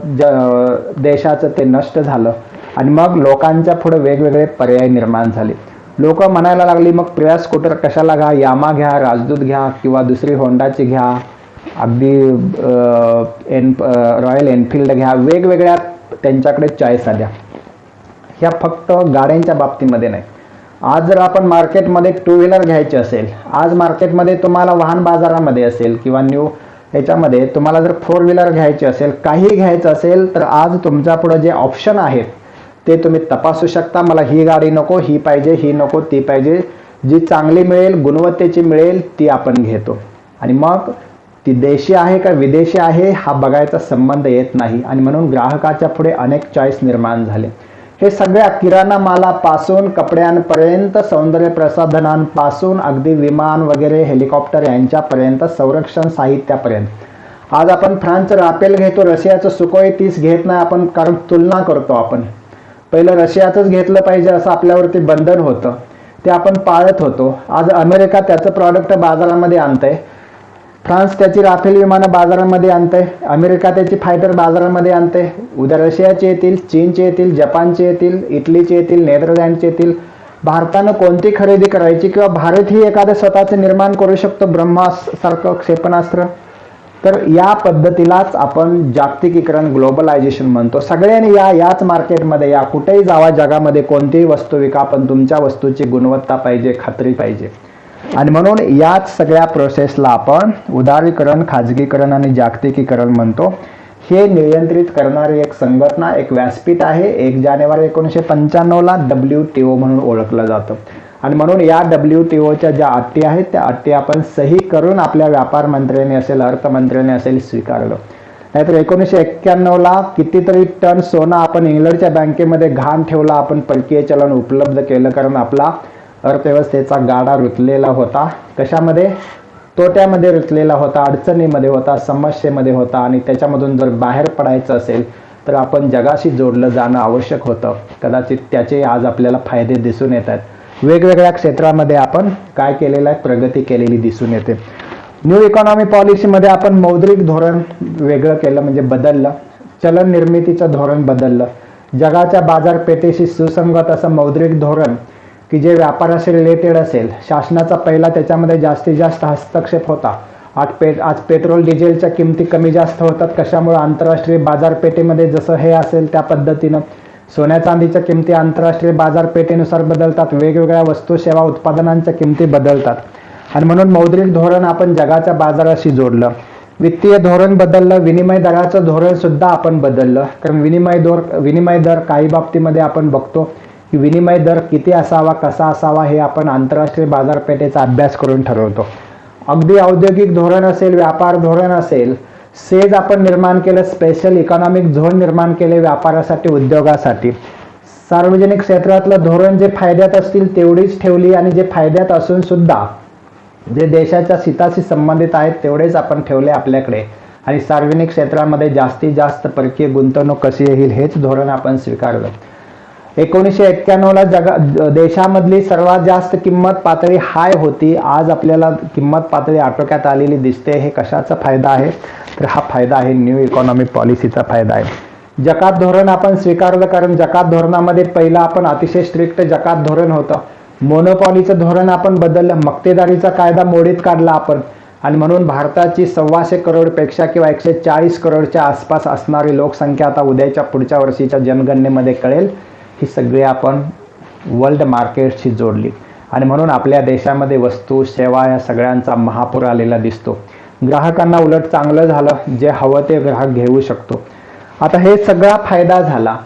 देशाचं ते नष्ट झालं आणि मग लोकांच्या पुढे वेगवेगळे पर्याय निर्माण झाले. लोक म्हणायला लागली, मग प्रिया स्कूटर कशाला घ्या, यामा घ्या, राजदूत घ्या किंवा दुसरी होंडाची घ्या, अगदी रॉयल एनफिल्ड घ्या. वेगवेगळ्या त्यांच्याकडे चॉईस आल्या. ह्या फक्त गाड्यांच्या बाबतीमध्ये नाही. आज जर आपण मार्केटमध्ये 2 व्हीलर घ्यायची असेल, आज मार्केटमध्ये तुम्हाला वाहन बाजारामध्ये असेल किंवा न्यू ह्याच्यामध्ये तुम्हाला जर 4 व्हीलर घ्यायची असेल, काही घ्यायचं असेल, तर आज तुमच्या पुढे जे ऑप्शन आहेत ते तुम्ही तपासू शकता. मला ही गाडी नको, ही पाहिजे, ही नको, ती पाहिजे. जी चांगली मिळेल, गुणवत्तेची मिळेल ती आपण घेतो आणि मग ती देशी आहे का विदेशी आहे हा बघायचा संबंध येत नाही आणि म्हणून ग्राहकाच्या पुढे अनेक चॉईस निर्माण झाले. हे सगळ्या किराणा मालापासून कपड्यांपर्यंत, सौंदर्य प्रसाधनांपासून अगदी विमान वगैरे, हेलिकॉप्टर यांच्यापर्यंत, संरक्षण साहित्यापर्यंत. आज आपण फ्रान्सचं राफेल घेतो, रशियाचं सुखोई 30 घेत नाही आपण, कारण तुलना करतो. आपण पहिलं रशियाचंच घेतलं पाहिजे असं आपल्यावरती बंधन होतं, ते आपण पाळत होतो. आज अमेरिका त्याचं प्रॉडक्ट बाजारामध्ये आणतंय, फ्रान्स त्याची राफेल विमानं बाजारामध्ये आणते, अमेरिका त्याची फायटर बाजारामध्ये आणते. उद्या रशियाचे येतील, चीनचे येतील, जपानचे येतील, इटलीचे येतील, नेदरलँडचे येतील. भारतानं कोणती खरेदी करायची किंवा भारत ही एखादं स्वतःचं निर्माण करू शकतो ब्रह्मासारखं क्षेपणास्त्र. तर या पद्धतीलाच आपण जागतिकीकरण, ग्लोबलायझेशन म्हणतो. सगळ्यांनी याच मार्केटमध्ये या, कुठेही जावा जगामध्ये, कोणतीही वस्तू विका, पण तुमच्या वस्तूची गुणवत्ता पाहिजे, खात्री पाहिजे. आणि म्हणून याच सगळ्या प्रोसेसला आपण उदारीकरण, खाजगीकरण आणि जागतिकीकरण म्हणतो. हे नियंत्रित करणारी एक संघटना, एक व्यासपीठ आहे. 1 जानेवारी 1995ला WTO म्हणून ओळखलं जातं आणि म्हणून या WTOच्या ज्या अटी आहेत त्या अटी आपण सही करून आपल्या व्यापार मंत्र्यांनी असेल, अर्थमंत्र्यांनी असेल स्वीकारलं. नाहीतर 1991ला कितीतरी टन सोनं आपण इंग्लंडच्या बँकेमध्ये घाण ठेवला, आपण परकीय चलन उपलब्ध केलं, कारण आपला अर्थव्यवस्थेचा गाडा रुतलेला होता. कशामध्ये? तोट्यामध्ये रुतलेला होता, अडचणीमध्ये होता, समस्येमध्ये होता आणि त्याच्यामधून जर बाहेर पडायचं असेल तर आपण जगाशी जोडलं जाणं आवश्यक होतं. कदाचित त्याचे आज आपल्याला फायदे दिसून येत आहेत. वेगवेगळ्या क्षेत्रामध्ये आपण काय केलेलं आहे, प्रगती केलेली दिसून येते. न्यू इकॉनॉमी पॉलिसीमध्ये आपण मौद्रिक धोरण वेगळं केलं, म्हणजे बदललं. चलन निर्मितीचं धोरण बदललं. जगाच्या बाजारपेठेशी सुसंगत असं मौद्रिक धोरण की जे व्यापाराशी रिलेटेड असेल. शासनाचा पहिला त्याच्यामध्ये जास्तीत जास्त हस्तक्षेप होता. आज पेट्रोल डिझेलच्या किमती कमी जास्त होतात. कशामुळे? आंतरराष्ट्रीय बाजारपेठेमध्ये जसं हे असेल त्या पद्धतीनं. सोन्या चांदीच्या किमती आंतरराष्ट्रीय बाजारपेठेनुसार बदलतात. वेगवेगळ्या वस्तू सेवा उत्पादनांच्या किमती बदलतात आणि म्हणून मौद्रिक धोरण आपण जगाच्या बाजाराशी जोडलं. वित्तीय धोरण बदललं. विनिमय दराचं धोरण सुद्धा आपण बदललं, कारण विनिमय दर काही बाबतीमध्ये आपण बघतो की विनिमय दर किती असावा, कसा असावा हे आपण आंतरराष्ट्रीय बाजारपेठेचा अभ्यास करून ठरवतो. अगदी औद्योगिक धोरण असेल, व्यापार धोरण असेल, सेज आपण निर्माण केलं, स्पेशल इकॉनॉमिक झोन निर्माण केले व्यापारासाठी, उद्योगासाठी. सार्वजनिक क्षेत्रातलं धोरण जे फायद्यात असतील तेवढीच ठेवली आणि जे फायद्यात असून सुद्धा जे देशाच्या हिताशी संबंधित आहेत तेवढेच आपण ठेवले आपल्याकडे. आणि सार्वजनिक क्षेत्रामध्ये जास्तीत जास्त परकीय गुंतवणूक कशी येईल हेच धोरण आपण स्वीकारलं. 1991ला देशामधली सर्वात जास्त किंमत पातळी हाय होती. आज आपल्याला किंमत पातळी आटोक्यात आलेली दिसते. हे कशाचा फायदा आहे? तर हा फायदा आहे न्यू इकॉनॉमिक पॉलिसीचा फायदा आहे. जकात धोरण आपण स्वीकारलं, कारण जकात धोरणामध्ये पहिला आपण अतिशय स्ट्रिक्ट जकात धोरण होतं. मोनोपॉलीचं धोरण आपण बदललं, मक्तेदारीचा कायदा मोडीत काढला आपण, आणि म्हणून भारताची 125 करोडपेक्षा किंवा 140 करोडच्या आसपास असणारी लोकसंख्या आता उद्याच्या पुढच्या वर्षीच्या जनगणनेमध्ये कळेल. ही सगळी आपण वर्ल्ड मार्केटशी जोडली, आणि म्हणून आपल्या देशामध्ये वस्तू सेवा या सगळ्यांचा महापूर आलेला दिसतो. ग्राहकांना उलट चांगलं झालं, जे हवं ते ग्राहक घेऊ शकतो. आता हे सगळा फायदा झाला.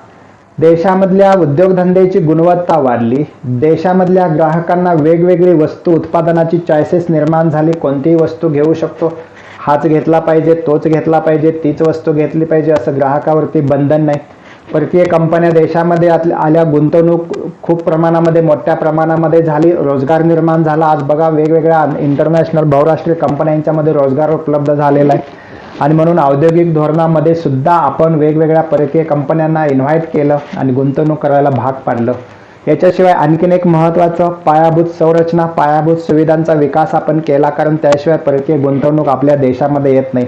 देशामधल्या उद्योगधंद्याची गुणवत्ता वाढली, देशामधल्या ग्राहकांना वेगवेगळी वस्तू उत्पादनाची चॉईसेस निर्माण झाली. कोणतीही वस्तू घेऊ शकतो, हाच घेतला पाहिजे, तोच घेतला पाहिजे, तीच वस्तू घेतली पाहिजे असं ग्राहकावरती बंधन नाही. परकीय कंपन्या देशामध्ये आल्या, गुंतवणूक खूप प्रमाणामध्ये मोठ्या प्रमाणामध्ये झाली, रोजगार निर्माण झाला. आज बघा वेगवेगळ्या इंटरनॅशनल बहुराष्ट्रीय कंपन्यांच्यामध्ये रोजगार उपलब्ध झालेला आहे, आणि म्हणून औद्योगिक धोरणामध्ये सुद्धा आपण वेगवेगळ्या परकीय कंपन्यांना इन्व्हाइट केलं आणि गुंतवणूक करायला भाग पाडलं. याच्याशिवाय आणखीन एक महत्त्वाचं पायाभूत संरचना, पायाभूत सुविधांचा विकास आपण केला, कारण त्याशिवाय परकीय गुंतवणूक आपल्या देशामध्ये येत नाही.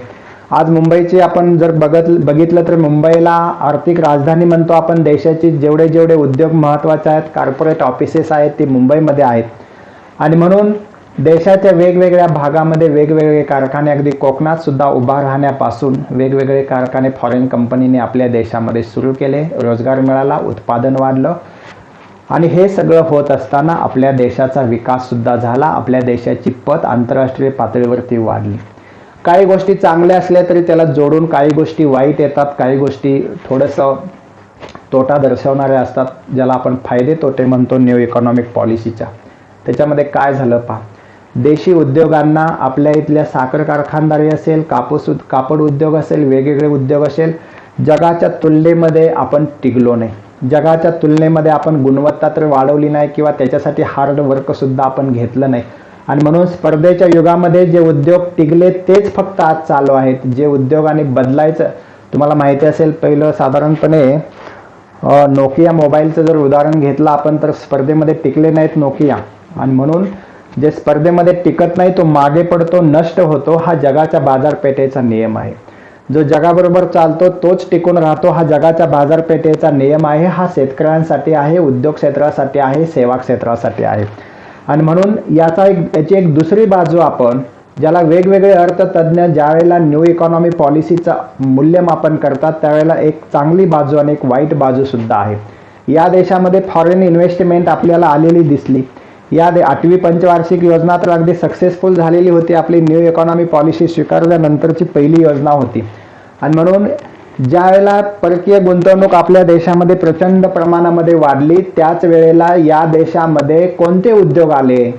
आज मुंबईची आपण जर बघितलं तर मुंबईला आर्थिक राजधानी म्हणतो आपण देशाची. जेवढे जेवढे उद्योग महत्त्वाचे आहेत, कॉर्पोरेट ऑफिसेस आहेत, ती मुंबईमध्ये आहेत, आणि म्हणून देशाच्या वेगवेगळ्या भागामध्ये वेगवेगळे कारखाने, अगदी कोकणात सुद्धा उभा राहण्यापासून वेगवेगळे कारखाने फॉरेन कंपनीने आपल्या देशामध्ये सुरू केले, रोजगार मिळाला, उत्पादन वाढलं, आणि हे सगळं होत असताना आपल्या देशाचा विकास सुद्धा झाला. आपल्या देशाची पत आंतरराष्ट्रीय पातळीवरती वाढली. काही गोष्टी चांगल्या असल्या तरी त्याला जोडून काही गोष्टी वाईट येतात, काही गोष्टी थोडंसं तोटा दर्शवणाऱ्या असतात, ज्याला आपण फायदे तोटे म्हणतो न्यू इकॉनॉमिक पॉलिसीच्या. त्याच्यामध्ये काय झालं पहा. देशी उद्योगांना, आपल्या इथल्या साखर कारखानदारी असेल, कापड उद्योग असेल, वेगवेगळे उद्योग असेल, जगाच्या तुलनेमध्ये आपण टिकलो नाही. जगाच्या तुलनेमध्ये आपण गुणवत्ता तर वाढवली नाही, किंवा त्याच्यासाठी हार्ड वर्कसुद्धा आपण घेतलं नाही, आणि म्हणून स्पर्धेच्या युगामध्ये जे उद्योग टिकले तेच फक्त आज चालू आहेत. जे उद्योगाने बदलायचं, तुम्हाला माहिती असेल, पहिलं साधारणपणे नोकिया मोबाईलचं जर उदाहरण घेतलं आपण, तर स्पर्धेमध्ये टिकले नाहीत नोकिया, आणि म्हणून जे स्पर्धेमध्ये टिकत नाही तो मागे पडतो, नष्ट होतो. हा जगाच्या बाजारपेठेचा नियम आहे. जो जगाबरोबर चालतो तोच टिकून राहतो, हा जगाच्या बाजारपेठेचा नियम आहे. हा शेतकऱ्यांसाठी आहे, उद्योग क्षेत्रासाठी आहे, सेवा क्षेत्रासाठी आहे, आणि म्हणून याची एक दुसरी बाजू आपण, ज्याला वेगवेगळे अर्थतज्ञ ज्यावेळेला न्यू इकॉनॉमी पॉलिसीचं मूल्यमापन करतात त्यावेळेला एक चांगली बाजू आणि एक वाईट बाजू सुद्धा आहे. या देशामध्ये फॉरेन इन्व्हेस्टमेंट आपल्याला आलेली दिसली. या 8वी पंचवार्षिक योजना तर अगदी सक्सेसफुल झालेली होती. आपली न्यू इकॉनॉमी पॉलिसी स्वीकारल्यानंतरची पहिली योजना होती, आणि म्हणून ज्या वेळेला परकीय गुंतवणूक आपल्या देशामध्ये प्रचंड प्रमाणामध्ये वाढली, त्याच वेळेला या देशामध्ये कोणते उद्योग आले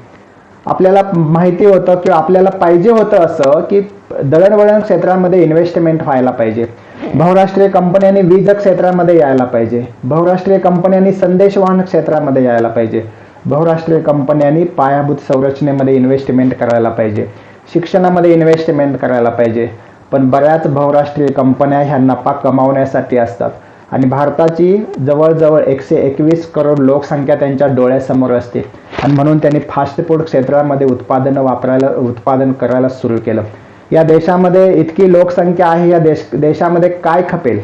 आपल्याला माहिती होतं, किंवा आपल्याला पाहिजे होतं असं की दळणवळण क्षेत्रामध्ये इन्व्हेस्टमेंट व्हायला पाहिजे, बहुराष्ट्रीय कंपन्यांनी वीज क्षेत्रामध्ये यायला पाहिजे, बहुराष्ट्रीय कंपन्यांनी संदेशवहन क्षेत्रामध्ये यायला पाहिजे, बहुराष्ट्रीय कंपन्यांनी पायाभूत संरचनेमध्ये इन्व्हेस्टमेंट करायला पाहिजे, शिक्षणामध्ये इन्व्हेस्टमेंट करायला पाहिजे. पण बऱ्याच बहुराष्ट्रीय कंपन्या ह्या नफा कमावण्यासाठी असतात, आणि भारताची जवळजवळ 121 करोड लोकसंख्या त्यांच्या डोळ्यासमोर असते, आणि म्हणून त्यांनी फास्ट फूड क्षेत्रामध्ये उत्पादन करायला सुरू केलं. या देशामध्ये इतकी लोकसंख्या आहे, या देशामध्ये काय खपेल.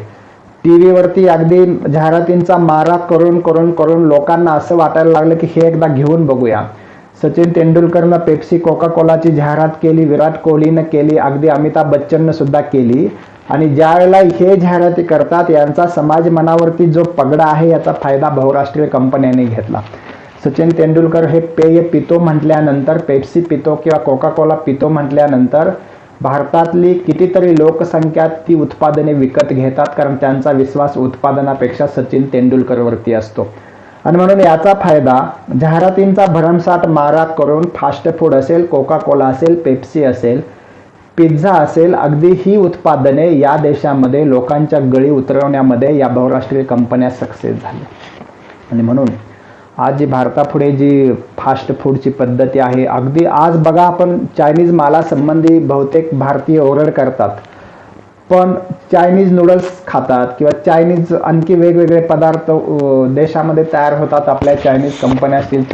टीव्हीवरती अगदी जाहिरातींचा मारा करून करून करून लोकांना असं वाटायला लागलं की हे एकदा घेऊन बघूया. सचिन तेंडुलकरनं पेप्सी कोका कोलाची जाहिरात केली, विराट कोहलीनं केली, अगदी अमिताभ बच्चननं सुद्धा केली, आणि ज्या वेळेला हे जाहिराती करतात यांचा समाज मनावरती जो पगडा आहे याचा फायदा बहुराष्ट्रीय कंपन्यांनी घेतला. सचिन तेंडुलकर हे पेय पितो म्हटल्यानंतर, पेप्सी पितो किंवा कोका कोला पितो म्हटल्यानंतर भारतातली कितीतरी लोकसंख्या ती उत्पादने विकत घेतात, कारण त्यांचा विश्वास उत्पादनापेक्षा सचिन तेंडुलकरवरती असतो. आणि म्हणून याचा फायदा जाहिरातींचा भरमसाठ मारा करून फास्ट फूड असेल, कोका कोला असेल, पेप्सी असेल, पिझ्झा असेल, अगदी ही उत्पादने या देशामध्ये लोकांच्या गळी उतरवण्यामध्ये या बहुराष्ट्रीय कंपन्या सक्सेस झाल्या. आणि म्हणून आज जी भारतापुढे जी फास्ट फूडची पद्धती आहे, अगदी आज बघा आपण चायनीज मालासंबंधी बहुतेक भारतीय ओरड करतात, पण चायनीज नूडल्स खातात किंवा चायनीज आणखी वेगवेगळे पदार्थ देशामध्ये तयार होतात. आपल्या चायनीज कंपन्या असतील,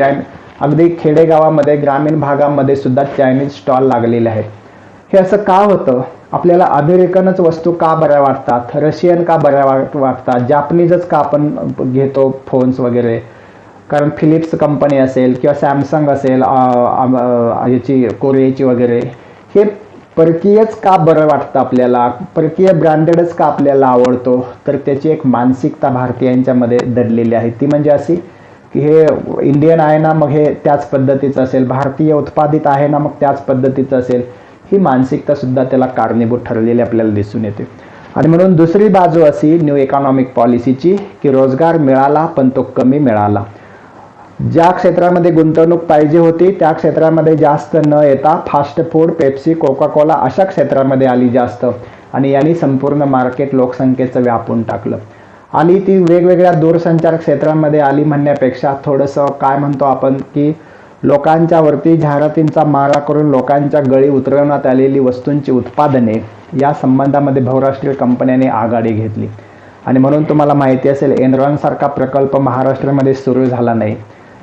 अगदी खेडेगावामध्ये ग्रामीण भागामध्ये सुद्धा चायनीज स्टॉल लागलेले आहेत. हे असं का होतं? आपल्याला अमेरिकनच वस्तू का बऱ्या वाटतात, रशियन का बऱ्या वाटतात, जापनीजच का आपण घेतो फोन्स वगैरे? कारण फिलिप्स कंपनी असेल किंवा सॅमसंग असेल याची कोरियाची वगैरे, हे परकीयच का बरं वाटतं आपल्याला, परकीय ब्रँडेडच का आपल्याला आवडतो? तर त्याची एक मानसिकता भारतीयांच्यामध्ये दडलेली आहे. ती म्हणजे अशी की हे इंडियन आहे ना, मग हे त्याच पद्धतीचं असेल, भारतीय उत्पादित आहे ना, मग त्याच पद्धतीचं असेल. ही मानसिकता सुद्धा त्याला कारणीभूत ठरलेली आपल्याला दिसून येते. आणि म्हणून दुसरी बाजू अशी न्यू इकॉनॉमिक पॉलिसीची की रोजगार मिळाला पण तो कमी मिळाला. ज्या क्षेत्रामध्ये गुंतवणूक पाहिजे होती त्या क्षेत्रामध्ये जास्त न येता fast food, Pepsi, Coca Cola अशा क्षेत्रामध्ये आली जास्त, आणि यांनी संपूर्ण मार्केट लोकसंख्येचं व्यापून टाकलं. आणि ती वेगवेगळ्या दूरसंचार क्षेत्रांमध्ये आली म्हणण्यापेक्षा थोडंसं काय म्हणतो आपण की लोकांच्या वरती जाहिरातींचा मारा करून लोकांच्या गळी उतरवण्यात आलेली वस्तूंची उत्पादने या संबंधामध्ये बहुराष्ट्रीय कंपन्यांनी आघाडी घेतली. आणि म्हणून तुम्हाला माहिती असेल एनरॉनसारखा प्रकल्प महाराष्ट्रामध्ये सुरू झाला नाही,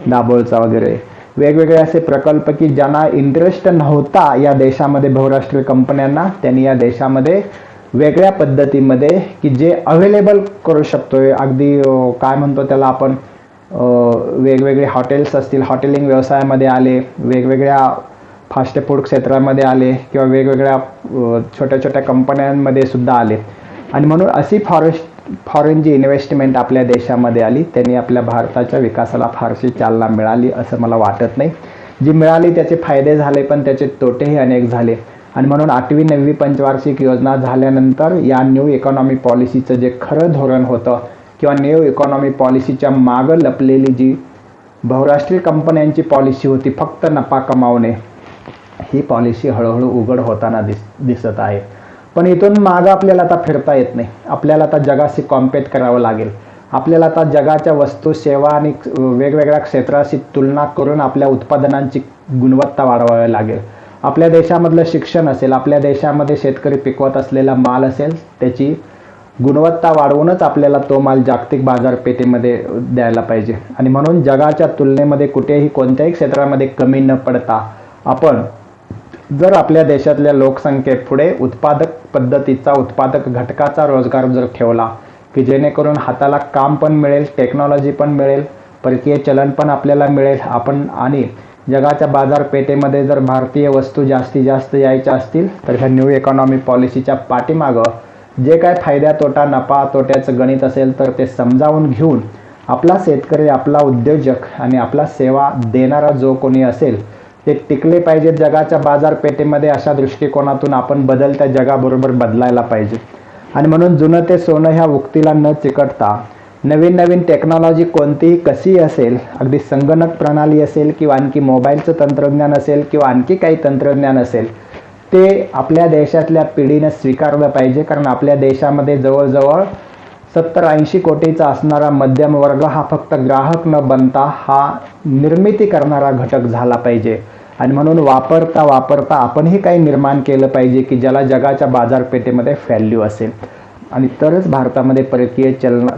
दाभोळचा वगैरे वेगवेगळे असे प्रकल्प की ज्यांना इंटरेस्ट नव्हता या देशामध्ये बहुराष्ट्रीय कंपन्यांना, त्यांनी या देशामध्ये वेगळ्या पद्धतीमध्ये की जे अवेलेबल करू शकतोय, अगदी काय म्हणतो त्याला आपण, वेगवेगळे हॉटेल्स असतील, हॉटेलिंग व्यवसायामध्ये आले, वेगवेगळ्या फास्ट फूड क्षेत्रामध्ये आले किंवा वेगवेगळ्या छोट्या छोट्या कंपन्यांमध्ये सुद्धा आले. आणि म्हणून अशी फॉरेन जी इन्व्हेस्टमेंट आपल्या देशामध्ये आली त्यांनी आपल्या भारताच्या विकासाला फारशी चालना मिळाली असं मला वाटत नाही. जी मिळाली त्याचे फायदे झाले पण त्याचे तोटेही अनेक झाले. आणि म्हणून 8वी 9वी पंचवार्षिक योजना झाल्यानंतर या न्यू इकॉनॉमी पॉलिसीचं जे खरं धोरण होतं किंवा न्यू इकॉनॉमी पॉलिसीच्या मागं लपलेली जी बहुराष्ट्रीय कंपन्यांची पॉलिसी होती फक्त नफा कमावणे, ही पॉलिसी हळूहळू उघड होताना दिसत आहे. पण इथून मागं आपल्याला आता फिरता येत नाही. आपल्याला आता जगाशी कॉम्पेट करावं लागेल. आपल्याला आता जगाच्या वस्तू, सेवा आणि वेगवेगळ्या क्षेत्राशी तुलना करून आपल्या उत्पादनांची गुणवत्ता वाढवावी लागेल. आपल्या देशामधलं शिक्षण असेल, आपल्या देशामध्ये शेतकरी पिकवत असलेला माल असेल, त्याची गुणवत्ता वाढवूनच आपल्याला तो माल जागतिक बाजारपेठेमध्ये द्यायला पाहिजे. आणि म्हणून जगाच्या तुलनेमध्ये कुठेही कोणत्याही क्षेत्रामध्ये कमी न पडता आपण जर आपल्या देशातल्या लोकसंख्येपुढे उत्पादक पद्धतीचा, उत्पादक घटकाचा रोजगार जर ठेवला की जेणेकरून हाताला काम पण मिळेल, टेक्नॉलॉजी पण मिळेल, परकीय चलन पण आपल्याला मिळेल, आपण आणि जगाच्या बाजारपेठेमध्ये जर भारतीय वस्तू जास्तीत जास्त यायच्या असतील तर ह्या न्यू इकॉनॉमी पॉलिसीच्या पाठीमागं जे काय फायदा तोटा, नफा तोट्याचं गणित असेल तर ते समजावून घेऊन आपला शेतकरी, आपला उद्योजक आणि आपला सेवा देणारा जो कोणी असेल ते टिकले पाहिजेत जगाच्या बाजारपेठेमध्ये. अशा दृष्टिकोनातून आपण बदलत्या जगाबरोबर बदलायला पाहिजे. आणि म्हणून जुनं ते सोनं ह्या उक्तीला न चिकटता नवीन नवीन टेक्नॉलॉजी कोणतीही कशी असेल, अगदी संगणक प्रणाली असेल किंवा आणखी मोबाईलचं तंत्रज्ञान असेल किंवा आणखी काही तंत्रज्ञान असेल, ते आपल्या देशातल्या पिढीनं स्वीकारलं पाहिजे. कारण आपल्या देशामध्ये जवळजवळ 70-80 कोटीचा असणारा मध्यम वर्ग हा फक्त ग्राहक न बनता हा निर्मिती करणारा घटक झाला पाहिजे. आणि म्हणून वापरता वापरता आपणही काही निर्माण केलं पाहिजे की ज्याला जगाच्या बाजारपेठेमध्ये व्हॅल्यू असेल, आणि तरच भारतामध्ये परकीय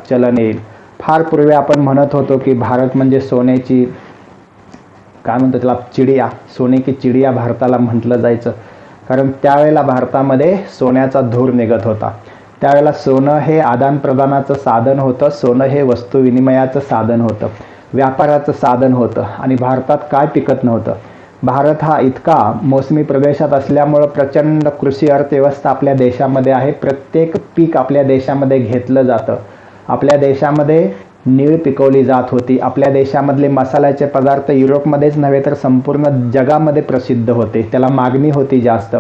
चलन येईल. फार पूर्वी आपण म्हणत होतो की भारत म्हणजे सोन्याची, काय म्हणतो त्याला, चिडिया, सोने की चिडिया भारताला म्हटलं जायचं. कारण त्यावेळेला भारतामध्ये सोन्याचा धूर निघत होता. त्यावेळेला सोनं हे आदानप्रदानाचं साधन होतं, सोनं हे वस्तू विनिमयाचं साधन होतं, व्यापाराचं साधन होतं. आणि भारतात काय पिकत नव्हतं. भारत हा इतका मोसमी प्रदेशात असल्यामुळं प्रचंड कृषी अर्थव्यवस्था आपल्या देशामध्ये आहे. प्रत्येक पीक आपल्या देशामध्ये घेतलं जातं. आपल्या देशामध्ये नीळ पिकवली जात होती. आपल्या देशामधले मसाल्याचे पदार्थ युरोपमध्येच नव्हे तर संपूर्ण जगामध्ये प्रसिद्ध होते, त्याला मागणी होती जास्त.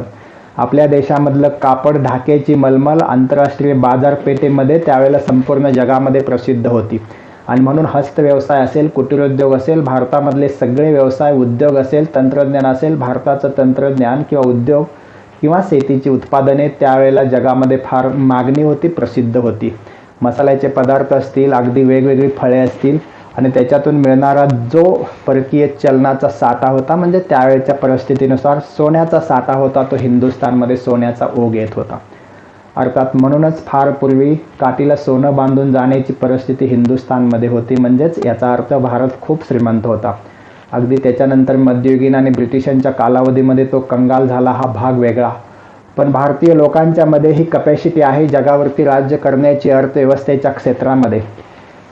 आपल्या देशामधलं कापड, धाक्याची मलमल आंतरराष्ट्रीय बाजारपेठेमध्ये त्यावेळेला संपूर्ण जगामध्ये प्रसिद्ध होती. आणि म्हणून हस्तव्यवसाय असेल, कुटीरोद्योग असेल, भारतामधले सगळे व्यवसाय, उद्योग असेल, तंत्रज्ञान असेल, भारताचं तंत्रज्ञान किंवा उद्योग किंवा शेतीची उत्पादने त्यावेळेला जगामध्ये फार मागणी होती, प्रसिद्ध होती. मसाल्याचे पदार्थ असतील, अगदी वेगवेगळी फळे असतील, आणि त्याच्यातून मिळणारा जो परकीय चलनाचा साठा होता, म्हणजे त्यावेळच्या परिस्थितीनुसार सोन्याचा साठा होता, तो हिंदुस्थानमध्ये सोन्याचा ओघ येत होता. अर्थात म्हणूनच फार पूर्वी काठीला सोनं बांधून जाण्याची परिस्थिती हिंदुस्थानमध्ये होती, म्हणजेच याचा अर्थ भारत खूप श्रीमंत होता. अगदी त्याच्यानंतर मध्ययुगीन आणि ब्रिटिशांच्या कालावधीमध्ये तो कंगाल झाला, हा भाग वेगळा. पण भारतीय लोकांच्या मध्ये ही कपॅसिटी आहे जगावरती राज्य करण्याची अर्थव्यवस्थेच्या क्षेत्रामध्ये.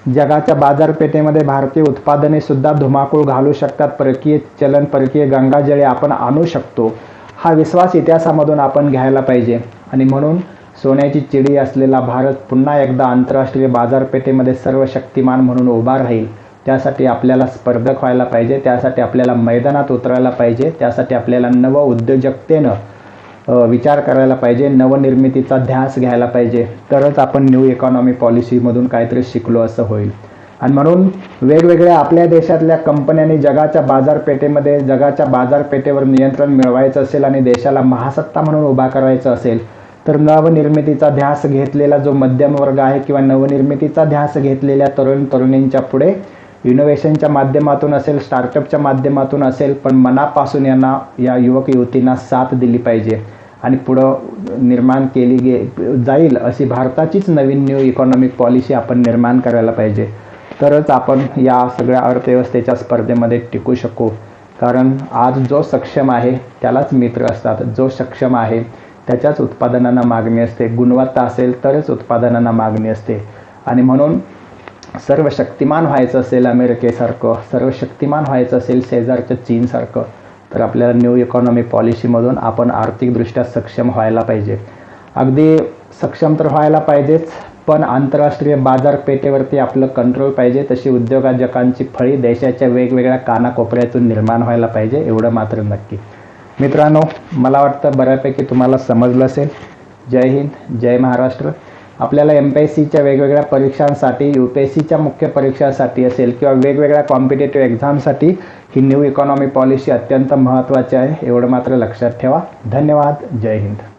जगाच्या बाजारपेठेमध्ये भारतीय उत्पादने सुद्धा धुमाकूळ घालू शकतात. परकीय चलन, परकीय गंगाजळे आपण आणू शकतो, हा विश्वास इतिहासामधून आपण घ्यायला पाहिजे. आणि म्हणून सोन्याची चिडी असलेला भारत पुन्हा एकदा आंतरराष्ट्रीय बाजारपेठेमध्ये सर्वशक्तिमान म्हणून उभा राहील. त्यासाठी आपल्याला स्पर्धक व्हायला पाहिजे, त्यासाठी आपल्याला मैदानात उतरायला पाहिजे, त्यासाठी आपल्याला नव उद्योजकतेनं विचार करायला पाहिजे, नवनिर्मितीचा ध्यास घ्यायला पाहिजे. तरच आपण न्यू इकॉनॉमी पॉलिसीमधून काहीतरी शिकलो असं होईल. आणि म्हणून वेगवेगळ्या आपल्या देशातल्या कंपन्यांनी जगाच्या बाजारपेठेवर नियंत्रण मिळवायचं असेल आणि देशाला महासत्ता म्हणून उभा करायचं असेल, तर नवनिर्मितीचा ध्यास घेतलेला जो मध्यम वर्ग आहे किंवा नवनिर्मितीचा ध्यास घेतलेल्या तरुण तरुणींच्या पुढे इनोव्हेशनच्या माध्यमातून असेल, स्टार्टअपच्या माध्यमातून असेल, पण मनापासून यांना, या युवक युवतींना साथ दिली पाहिजे आणि पुढं निर्माण केली जाईल अशी भारताचीच नवीन न्यू इकॉनॉमिक पॉलिसी आपण निर्माण करायला पाहिजे. तरच आपण या सगळ्या अर्थव्यवस्थेच्या स्पर्धेमध्ये टिकू शकू. कारण आज जो सक्षम आहे त्यालाच मित्र असतात, जो सक्षम आहे त्याच्याच उत्पादनांना मागणी असते. गुणवत्ता असेल तरच उत्पादनांना मागणी असते. आणि म्हणून सर्व शक्तिमान व्हायचं असेल अमेरिकेसारखं, सर्व शक्तिमान व्हायचं असेल शेजारच्या चीनसारखं, तर आपल्याला न्यू इकॉनॉमी पॉलिसीमधून आपण आर्थिकदृष्ट्या सक्षम व्हायला पाहिजे. अगदी सक्षम तर व्हायला पाहिजेच, पण आंतरराष्ट्रीय बाजारपेठेवरती आपलं कंट्रोल पाहिजे. तशी उद्योजकांची फळी देशाच्या वेगवेगळ्या कानाकोपऱ्यातून निर्माण व्हायला पाहिजे, एवढं मात्र नक्की. मित्रांनो, मला वाटतं बऱ्यापैकी तुम्हाला समजलं असेल. जय हिंद, जय महाराष्ट्र. आपल्याला MPSCच्या वेगवेगळ्या परीक्षांसाठी, UPSCच्या मुख्य परीक्षांसाठी असेल किंवा वेगवेगळ्या कॉम्पिटेटिव्ह एक्झामसाठी ही न्यू इकॉनॉमी पॉलिसी अत्यंत महत्त्वाची आहे, एवढं मात्र लक्षात ठेवा. धन्यवाद. जय हिंद.